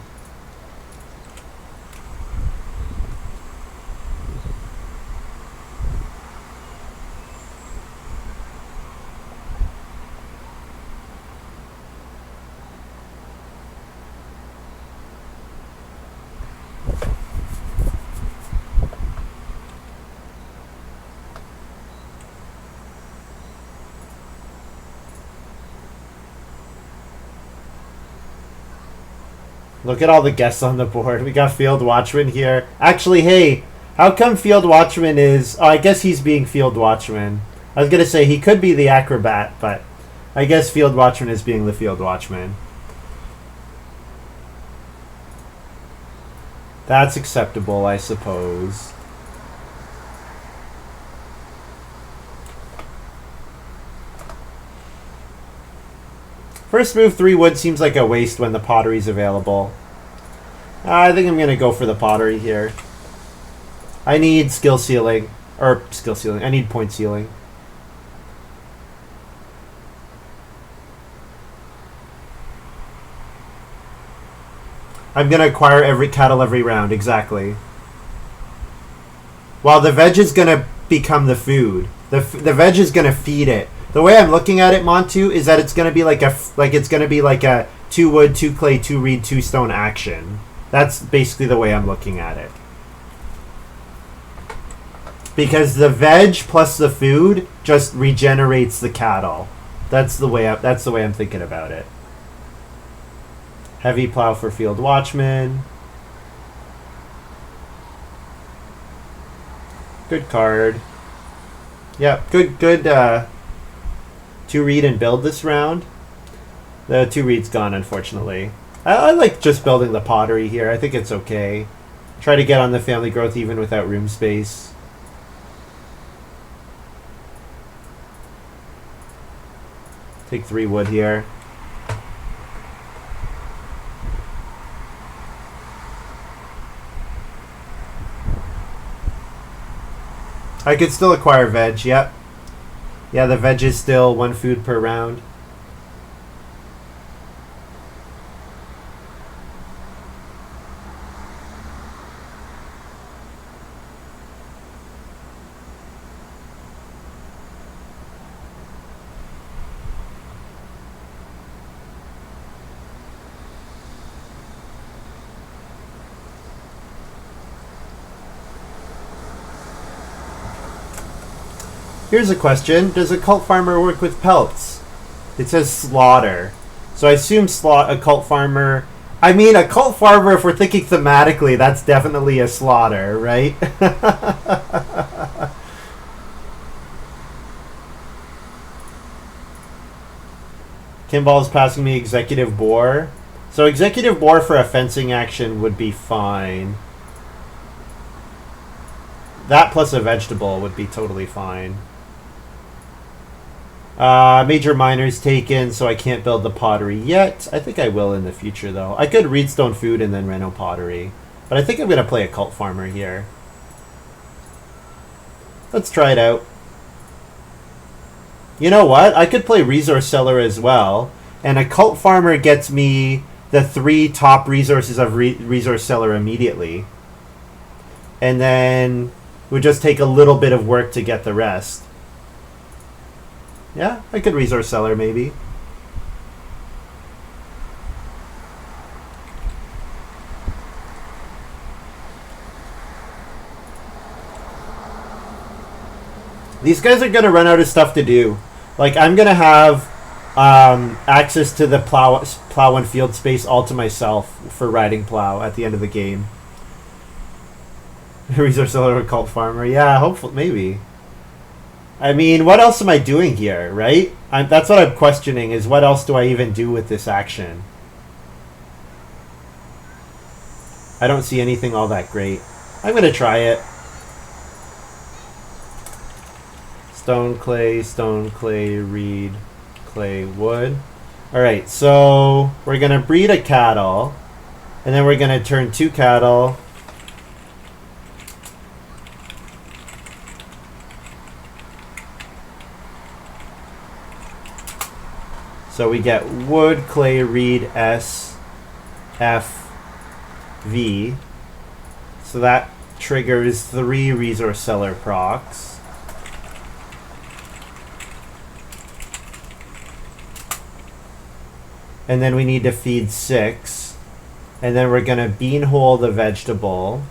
Look at all the guests on the board. We got Field Watchman here. Actually, hey, how come Field Watchman is... Oh, I guess he's being Field Watchman. I was going to say he could be the acrobat, but I guess Field Watchman is being the Field Watchman. That's acceptable, I suppose. First move 3 wood seems like a waste when the pottery's available. I think I'm going to go for the pottery here. I need skill ceiling. Or skill ceiling. I need point ceiling. I'm going to acquire every cattle every round. Exactly. While the veg is going to become the food. The veg is going to feed it. The way I'm looking at it, Montu, is that it's going to be like a 2 wood, 2 clay, 2 reed, 2 stone action. That's basically the way I'm looking at it. Because the veg plus the food just regenerates the cattle. That's the way I'm thinking about it. Heavy plow for Field Watchman. Good card. Yeah, good 2 read and build this round. The 2 read's gone, unfortunately. I like just building the pottery here. I think it's okay. Try to get on the family growth even without room space. Take 3 wood here. I could still acquire veg, yep. Yeah, the veg is still 1 food per round. Here's a question. Does a cult farmer work with pelts? It says slaughter. So I assume a cult farmer... I mean, a cult farmer, if we're thinking thematically, that's definitely a slaughter, right? Kimball's passing me executive boar. So executive boar for a fencing action would be fine. That plus a vegetable would be totally fine. Major miners taken, so I can't build the pottery yet. I think I will in the future, though. I could reed stone food and then reno pottery. But I think I'm going to play a cult farmer here. Let's try it out. You know what? I could play resource seller as well. And a cult farmer gets me the 3 top resources of resource seller immediately. And then we just take a little bit of work to get the rest. Yeah, I could resource seller maybe. These guys are going to run out of stuff to do. Like, I'm going to have access to the plow and field space all to myself for riding plow at the end of the game. Resource seller or cult farmer. Yeah, hopefully, maybe. I mean, what else am I doing here, right? That's what I'm questioning, is what else do I even do with this action? I don't see anything all that great. I'm going to try it. Stone, clay, reed, clay, wood. Alright, so we're going to breed a cattle. And then we're going to turn 2 cattle. So we get wood, clay, reed, S, F, V. So that triggers 3 resource seller procs. And then we need to feed 6. And then we're going to beanhole the vegetable.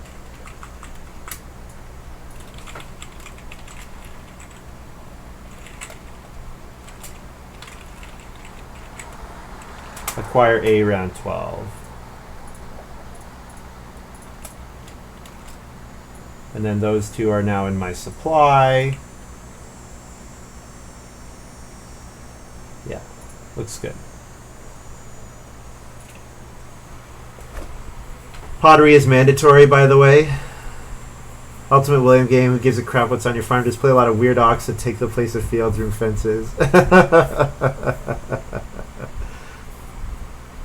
Acquire A round 12. And then those 2 are now in my supply. Yeah, looks good. Pottery is mandatory, by the way. Ultimate William game, who gives a crap what's on your farm. Just play a lot of weird ox that take the place of fields room fences.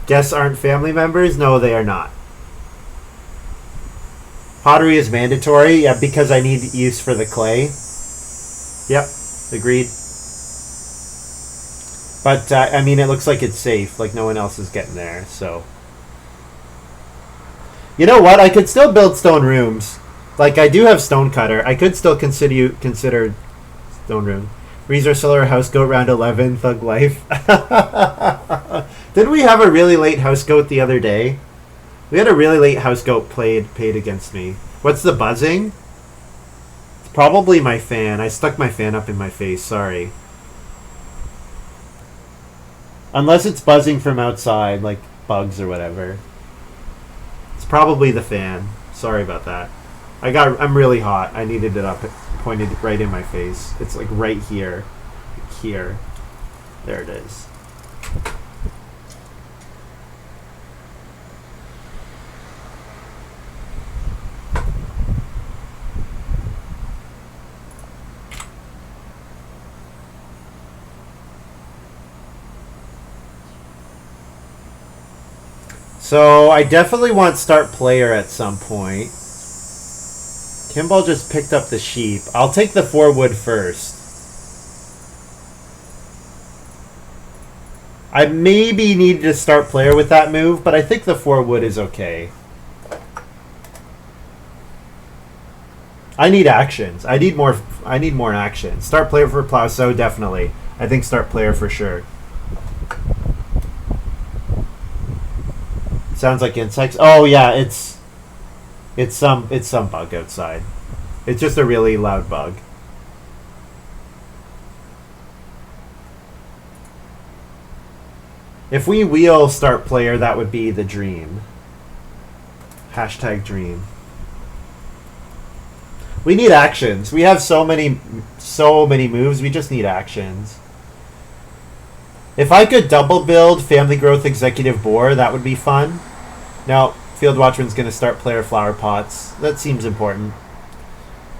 Guests aren't family members? No, they are not. Pottery is mandatory, yeah, because I need use for the clay. Yep, agreed. But, I mean, it looks like it's safe. Like, no one else is getting there, so... You know what? I could still build stone rooms. Like, I do have stone cutter. I could still consider stone room. Resource seller, house goat round 11, thug life. Didn't we have a really late house goat the other day? We had a really late house goat paid against me. What's the buzzing? It's probably my fan. I stuck my fan up in my face. Sorry. Unless it's buzzing from outside, like bugs or whatever. It's probably the fan. Sorry about that. I'm really hot. I needed it up pointed right in my face. It's like right here. Here. There it is. So I definitely want start player at some point. Kimball just picked up the sheep. I'll take the 4 wood first. I maybe need to start player with that move, but I think the 4 wood is okay. I need actions. I need more action. Start player for plow, so definitely. I think start player for sure. Sounds like insects. Oh yeah, it's some bug outside. It's just a really loud bug. If we wheel start player, that would be the dream. Hashtag dream. We need actions. We have so many moves. We just need actions. If I could double build Family Growth Executive Boar, that would be fun. Now, Field Watchman's going to start player flower pots. That seems important.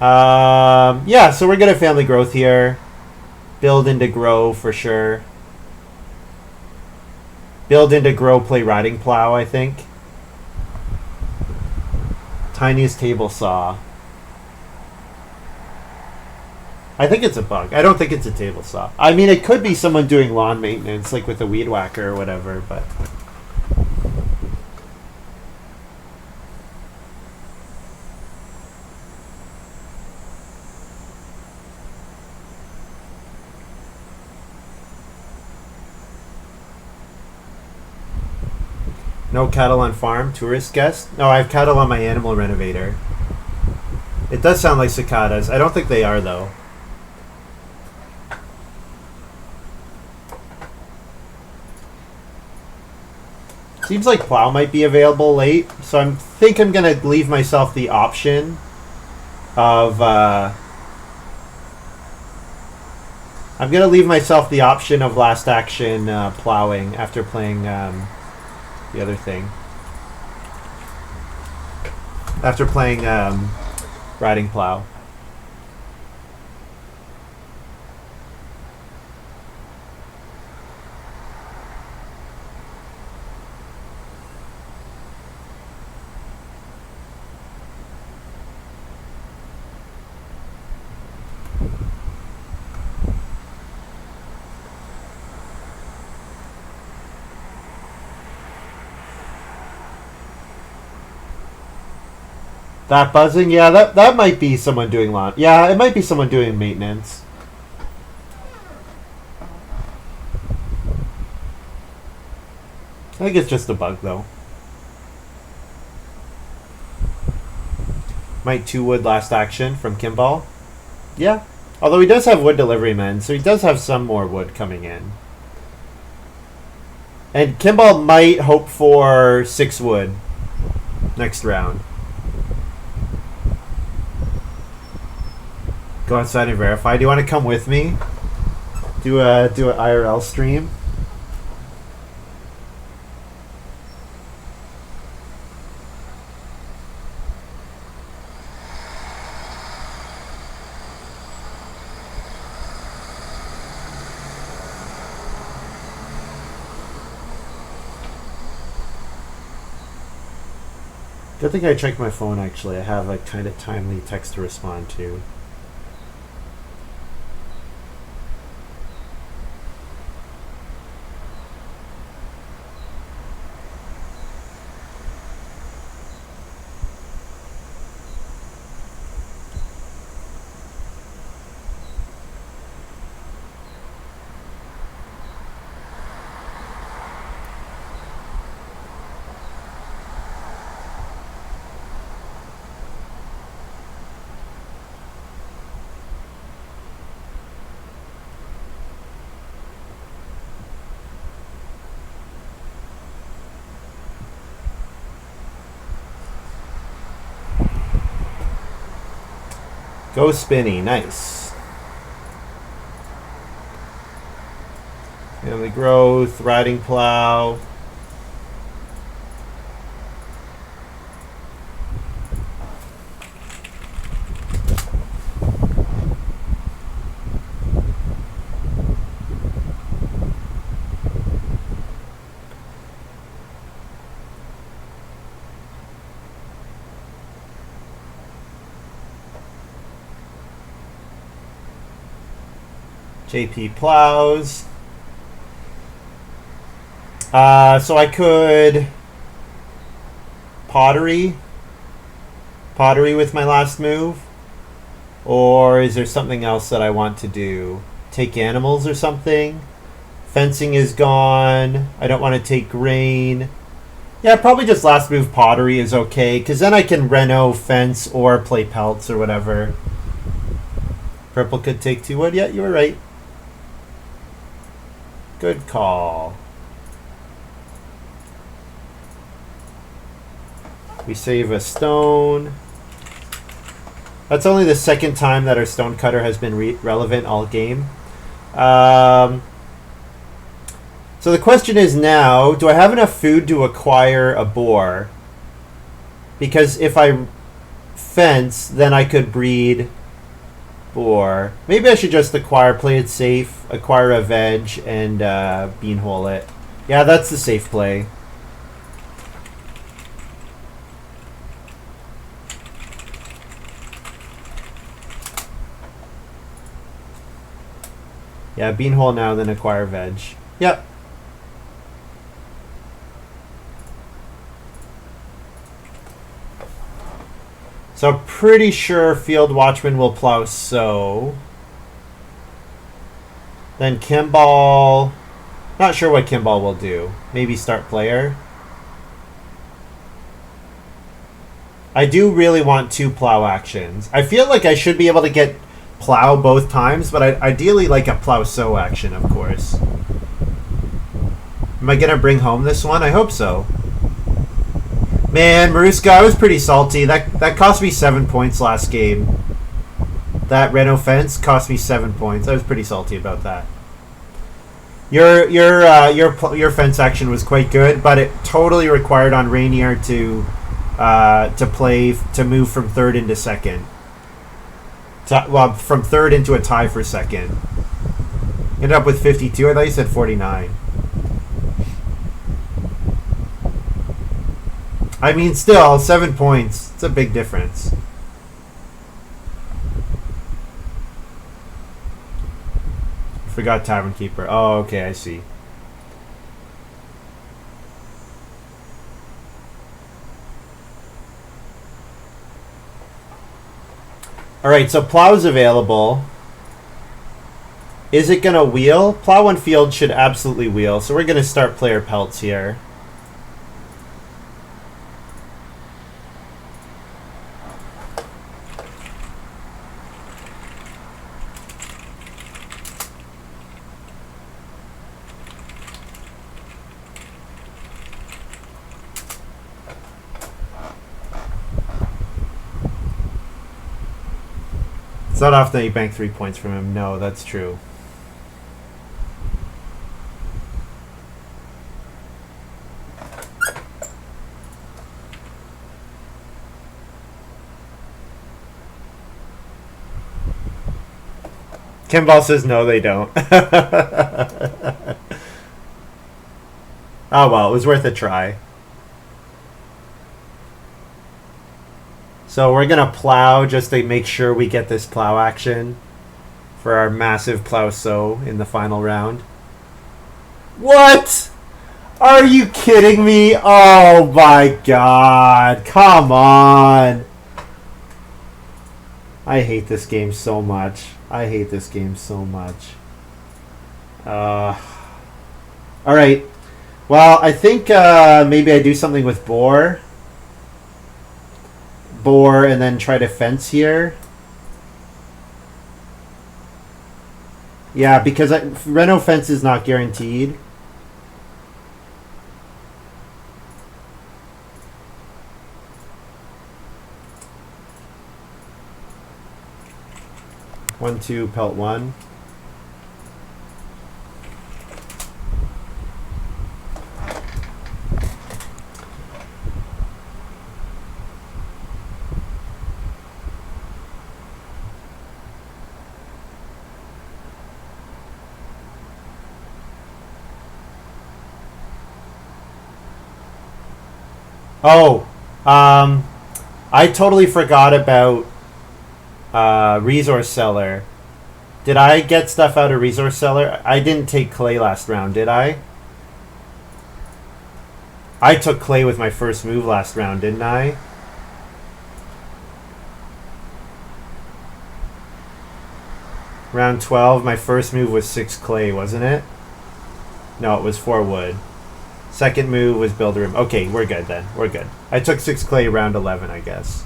Yeah, so we're going to Family Growth here. Build into grow for sure. Build into grow, play riding plow, I think. Tiniest table saw. I think it's a bug. I don't think it's a table saw. I mean, it could be someone doing lawn maintenance, like with a weed whacker or whatever, but... No cattle on farm, tourist guest? No, I have cattle on my animal renovator. It does sound like cicadas. I don't think they are, though. Seems like plow might be available late, so I think I'm going to leave myself the option of... I'm going to leave myself the option of last action plowing after playing... the other thing. After playing riding plow. That buzzing? Yeah, that might be someone doing lawn. Yeah, it might be someone doing maintenance. I think it's just a bug, though. Might 2 wood last action from Kimball. Yeah. Although he does have wood delivery men, so he does have some more wood coming in. And Kimball might hope for 6 wood next round. Go outside and verify. Do you want to come with me? Do an IRL stream? Good thing I checked my phone, actually. I have a kind of timely text to respond to. Go spinny, nice. Family growth, riding plow. JP plows. So I could pottery with my last move, or is there something else that I want to do? Take animals or something? Fencing is gone. I don't want to take grain. Yeah, probably just last move pottery is okay, because then I can reno, fence, or play pelts or whatever. Purple could take 2 wood. Yeah, you were right. Good call. We save a stone. That's only the second time that our stone cutter has been relevant all game. So the question is now, do I have enough food to acquire a boar? Because if I fence, then I could breed Or maybe I should just play it safe, acquire a veg, and beanhole it. Yeah, that's the safe play. Yeah, beanhole now, then acquire veg. Yep. So pretty sure Field Watchman will plow sow. Then Kimball. Not sure what Kimball will do. Maybe start player. I do really want 2 plow actions. I feel like I should be able to get plow both times, but I ideally like a plow sow action, of course. Am I going to bring home this one? I hope so. Man, Maruska, I was pretty salty. That cost me 7 points last game. That Renault fence cost me 7 points. I was pretty salty about that. Your fence action was quite good, but it totally required on Rainier to move from third into second. From third into a tie for second. Ended up with 52. I thought you said 49. I mean, still, 7 points. It's a big difference. Forgot Tavern Keeper. Oh, okay, I see. Alright, so plow's available. Is it going to wheel? Plow and field should absolutely wheel, so we're going to start player pelts here. It's not often that you bank 3 points from him. No, that's true. Kimball says no, they don't. Oh well, it was worth a try. So we're going to plow just to make sure we get this plow action for our massive plow sow in the final round. What? Are you kidding me? Oh my god. Come on. I hate this game so much. I hate this game so much. Alright. Well, I think maybe I do something with boar. Boar and then try to fence here. Yeah, because Renault fence is not guaranteed. One, two, pelt one. Oh, I totally forgot about resource seller. Did I get stuff out of resource seller? I didn't take clay last round, did I? I took clay with my first move last round, didn't I? Round 12, my first move was 6 clay, wasn't it? No, it was 4 wood. Second move was build a room. Okay, we're good then. We're good. I took 6 clay round 11, I guess.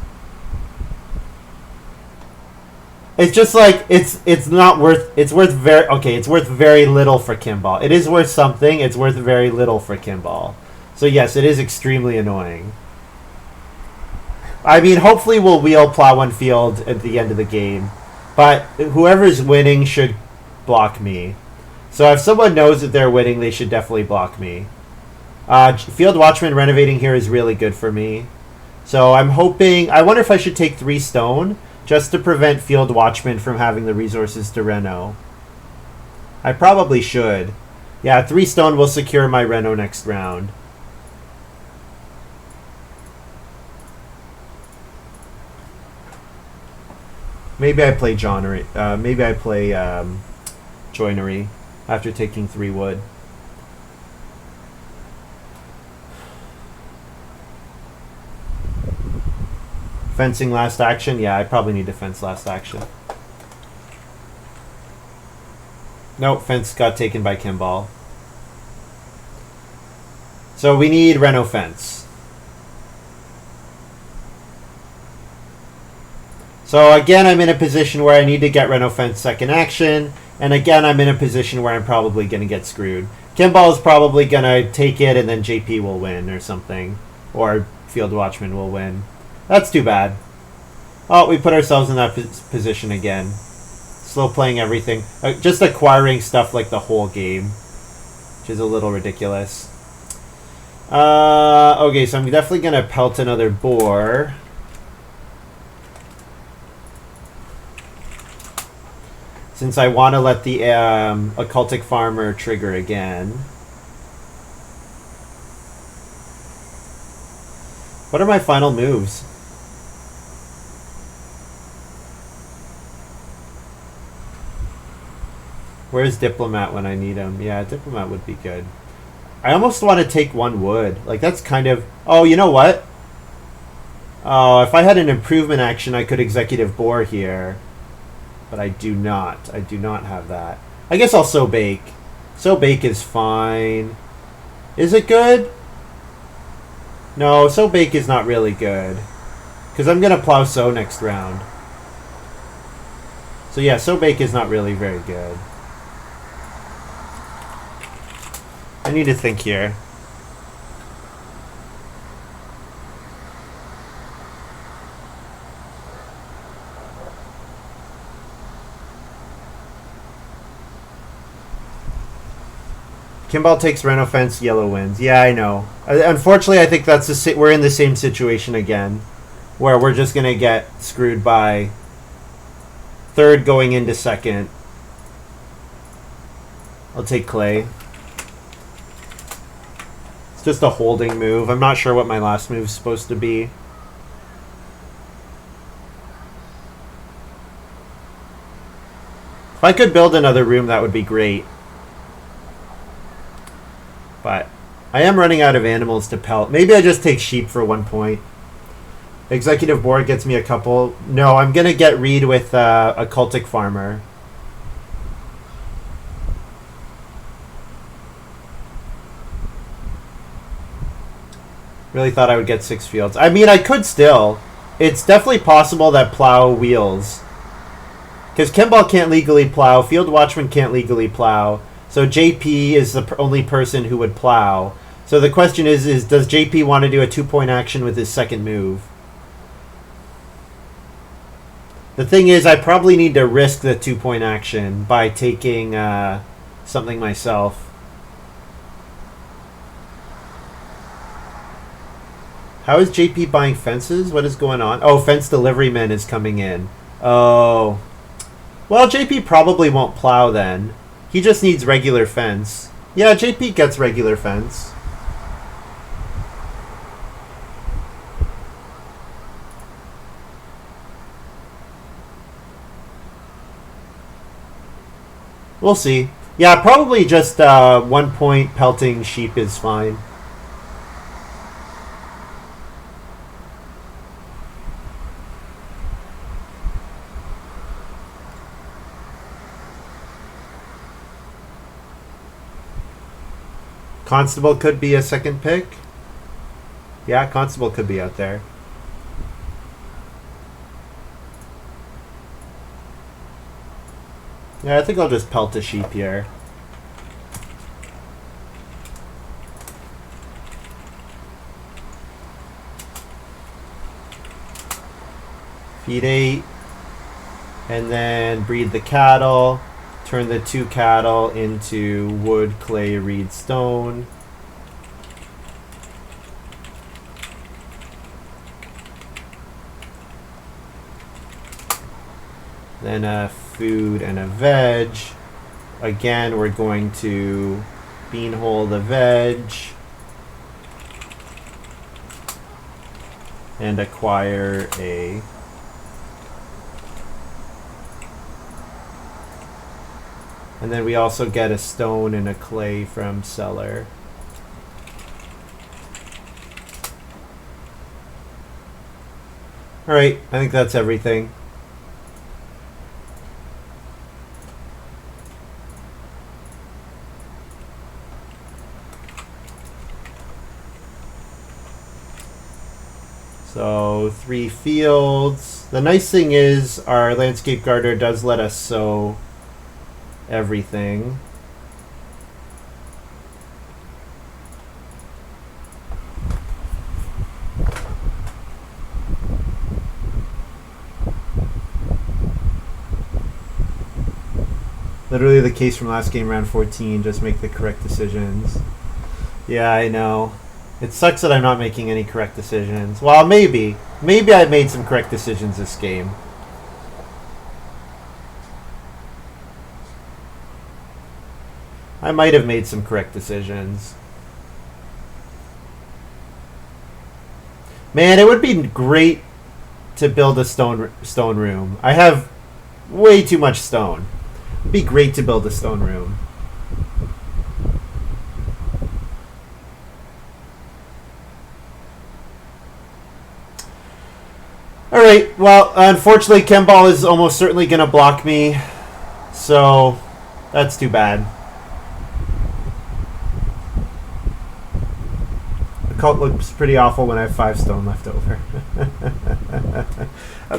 It's just like it's not worth. It's worth very okay. It's worth very little for Kimball. It is worth something. It's worth very little for Kimball. So yes, it is extremely annoying. I mean, hopefully we'll wheel plow one field at the end of the game, but whoever's winning should block me. So if someone knows that they're winning, they should definitely block me. Field Watchman renovating here is really good for me. So I'm hoping... I wonder if I should take 3 stone. just to prevent Field Watchman from having the resources to reno. I probably should. Yeah, 3 stone will secure my reno next round. Maybe I play joinery. Maybe I play joinery after taking 3 wood. Fencing last action? Yeah, I probably need to fence last action. Nope, fence got taken by Kimball. So we need reno fence. So again, I'm in a position where I need to get reno fence second action. And again, I'm in a position where I'm probably going to get screwed. Kimball is probably going to take it and then JP will win or something. Or Field Watchman will win. That's too bad. Oh, we put ourselves in that position again. Slow playing everything. Just acquiring stuff like the whole game. Which is a little ridiculous. Okay, so I'm definitely going to pelt another boar. Since I want to let the occultic farmer trigger again. What are my final moves? Where's Diplomat when I need him? Yeah, Diplomat would be good. I almost want to take 1 wood. Like, that's kind of... Oh, you know what? Oh, if I had an improvement action, I could Executive Boar here. But I do not. I do not have that. I guess I'll Sow Bake. Sow Bake is fine. Is it good? No, Sow Bake is not really good. Because I'm going to Plow Sow next round. So yeah, Sow Bake is not really very good. I need to think here. Kimball takes reno fence, yellow wins. Yeah, I know. Unfortunately, I think that's we're in the same situation again, where we're just gonna get screwed by third going into second. I'll take clay. It's just a holding move. I'm not sure what my last move's supposed to be. If I could build another room, that would be great. But I am running out of animals to pelt. Maybe I just take sheep for 1 point. Executive Board gets me a couple. No, I'm going to get Reed with a cultic farmer. Really thought I would get 6 fields. I mean, I could still. It's definitely possible that plow wheels. Because Kimball can't legally plow. Field Watchman can't legally plow. So JP is the only person who would plow. So the question is does JP want to do a 2-point action with his second move? The thing is, I probably need to risk the 2-point action by taking something myself. How is JP buying fences? What is going on? Oh, fence deliveryman is coming in. Oh. Well, JP probably won't plow then. He just needs regular fence. Yeah, JP gets regular fence. We'll see. Yeah, probably just 1 point pelting sheep is fine. Constable could be a second pick. Yeah, Constable could be out there. Yeah, I think I'll just pelt a sheep here. Feed 8. And then breed the cattle. Turn the 2 cattle into wood, clay, reed, stone. then a food and a veg. Again, we're going to bean hole the veg and acquire a and then we also get a stone and a clay from seller. All right, I think that's everything. So 3 fields. The nice thing is our landscape gardener does let us sow everything. Literally the case from last game, round 14, just make the correct decisions. Yeah, I know. It sucks that I'm not making any correct decisions. Well, maybe. Maybe I made some correct decisions this game. I might have made some correct decisions. Man, it would be great to build a stone room. I have way too much stone. It'd be great to build a stone room. Alright, well, unfortunately, Kimball is almost certainly going to block me. So, that's too bad. The cult looks pretty awful when I have 5 stone left over.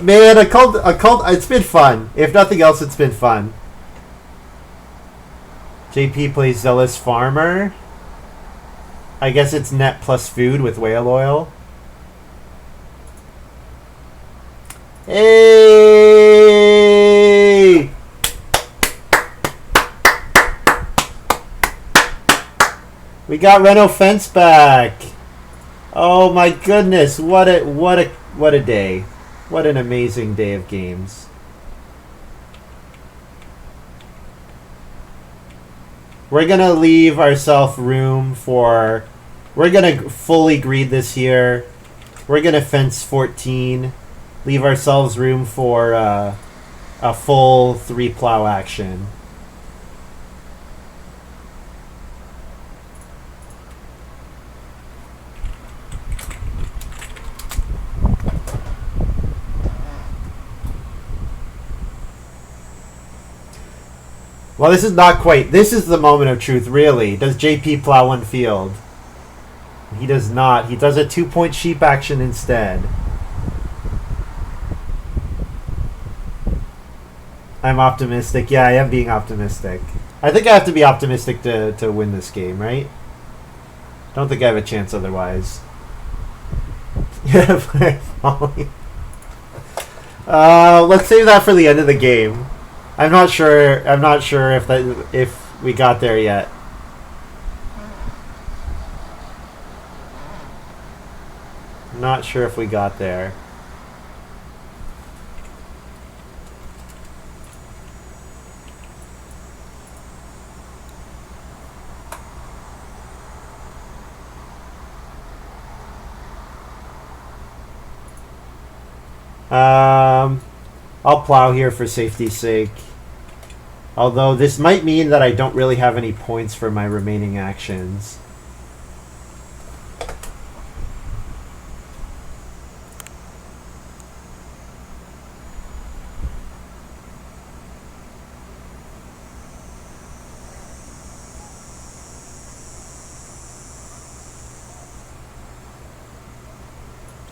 Man, a cult, it's been fun. If nothing else, it's been fun. JP plays Zealous Farmer. I guess it's net plus food with whale oil. Hey! We got Reno Fence back. Oh my goodness! What a day! What an amazing day of games. We're gonna leave ourselves room for. We're gonna fully greed this here. We're gonna fence 14. Leave ourselves room for a full 3 plow action. Well, this is not quite. This is the moment of truth, really. Does JP plow 1 field? He does not. He does a 2-point sheep action instead. I'm optimistic. Yeah, I am being optimistic. I think I have to be optimistic to win this game, right? Don't think I have a chance otherwise. Yeah, let's save that for the end of the game. I'm not sure if we got there yet. I'm not sure if we got there. I'll plow here for safety's sake. Although this might mean that I don't really have any points for my remaining actions.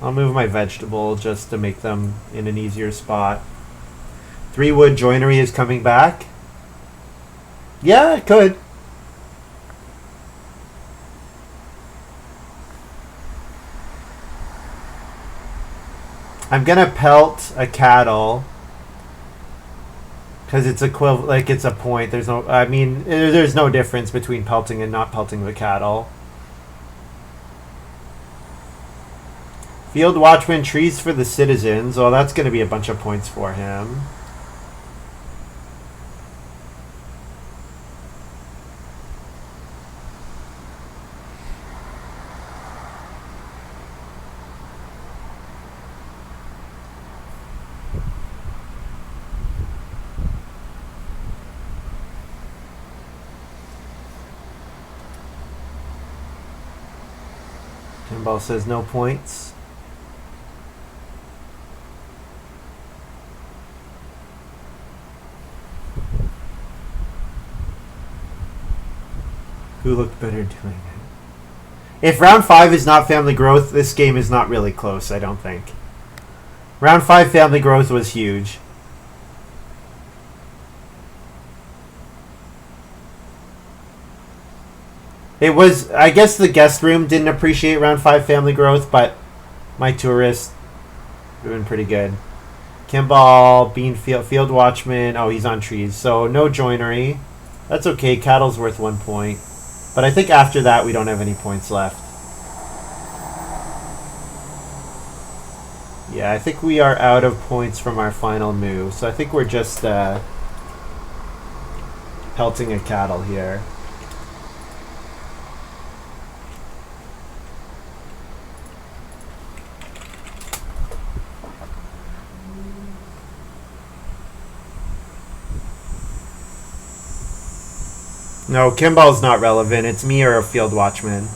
I'll move my vegetable just to make them in an easier spot. 3 wood joinery is coming back. Yeah, it could. I'm gonna pelt a cattle because it's equivalent. Like it's a point. There's no. I mean, there's no difference between pelting and not pelting the cattle. Field watchman trees for the citizens. Oh, that's going to be a bunch of points for him. Kimball says no points. Who looked better doing it? If round 5 is not family growth, this game is not really close, I don't think. Round 5 family growth was huge. It was, I guess the guest room didn't appreciate round 5 family growth, but my tourist doing pretty good. Kimball, Bean Field Watchman. Oh, he's on trees. So no joinery. That's okay. Cattle's worth 1 point. But I think after that we don't have any points left. Yeah, I think we are out of points from our final move. So I think we're just pelting a cattle here. No, Kimball's not relevant. It's me or a field watchman.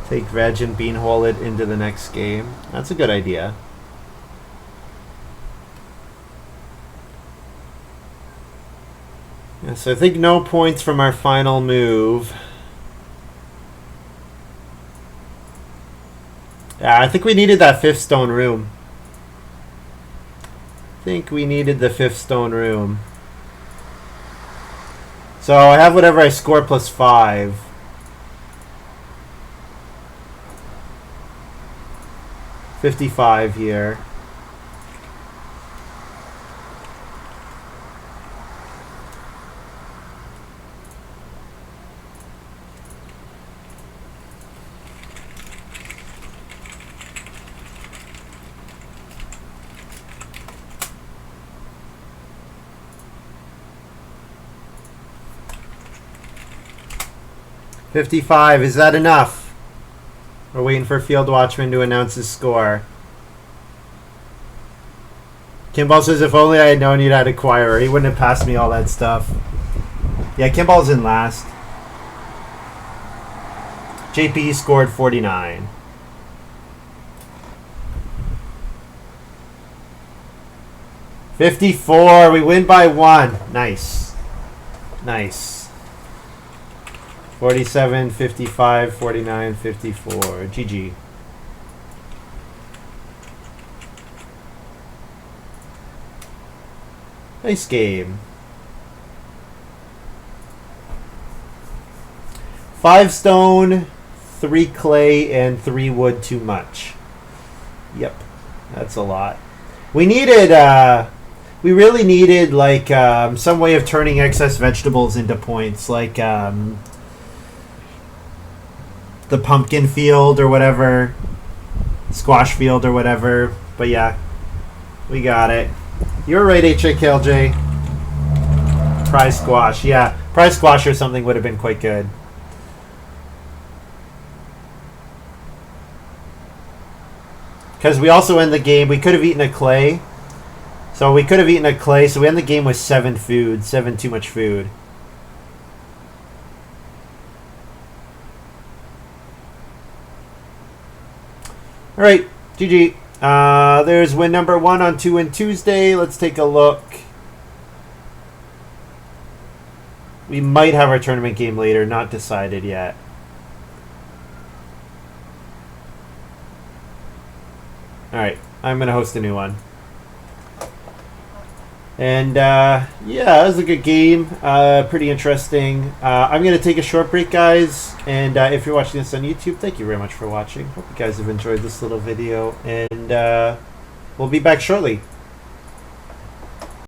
Take veg and beanhole it into the next game. That's a good idea. Yeah, so I think no points from our final move. Yeah, I think we needed that 5th stone room. I think we needed the 5th stone room. So I have whatever I score plus 5. 55 here. $55, is that enough? We're waiting for Field Watchman to announce his score. Kimball says, if only I had known you'd had acquirer, he wouldn't have passed me all that stuff. Yeah, Kimball's in last. JP scored 49. $54, we win by 1. Nice. Nice. 47, 55, 49, 54. GG. Nice game. 5 stone, 3 clay, and 3 wood too much. Yep. That's a lot. We needed, we really needed, like, some way of turning excess vegetables into points. Like, the pumpkin field or whatever, squash field or whatever. But yeah, we got it. You're right, HAKLJ. Prize squash, yeah, prize squash or something would have been quite good. Because we also end the game, we could have eaten a clay. So we could have eaten a clay, so we end the game with 7 food, 7 too much food. All right, GG. There's win number 1 on 2 Win Tuesday. Let's take a look. We might have our tournament game later. Not decided yet. All right, I'm going to host a new one. And, yeah, that was a good game. Pretty interesting. I'm going to take a short break, guys. And if you're watching this on YouTube, thank you very much for watching. Hope you guys have enjoyed this little video. And we'll be back shortly.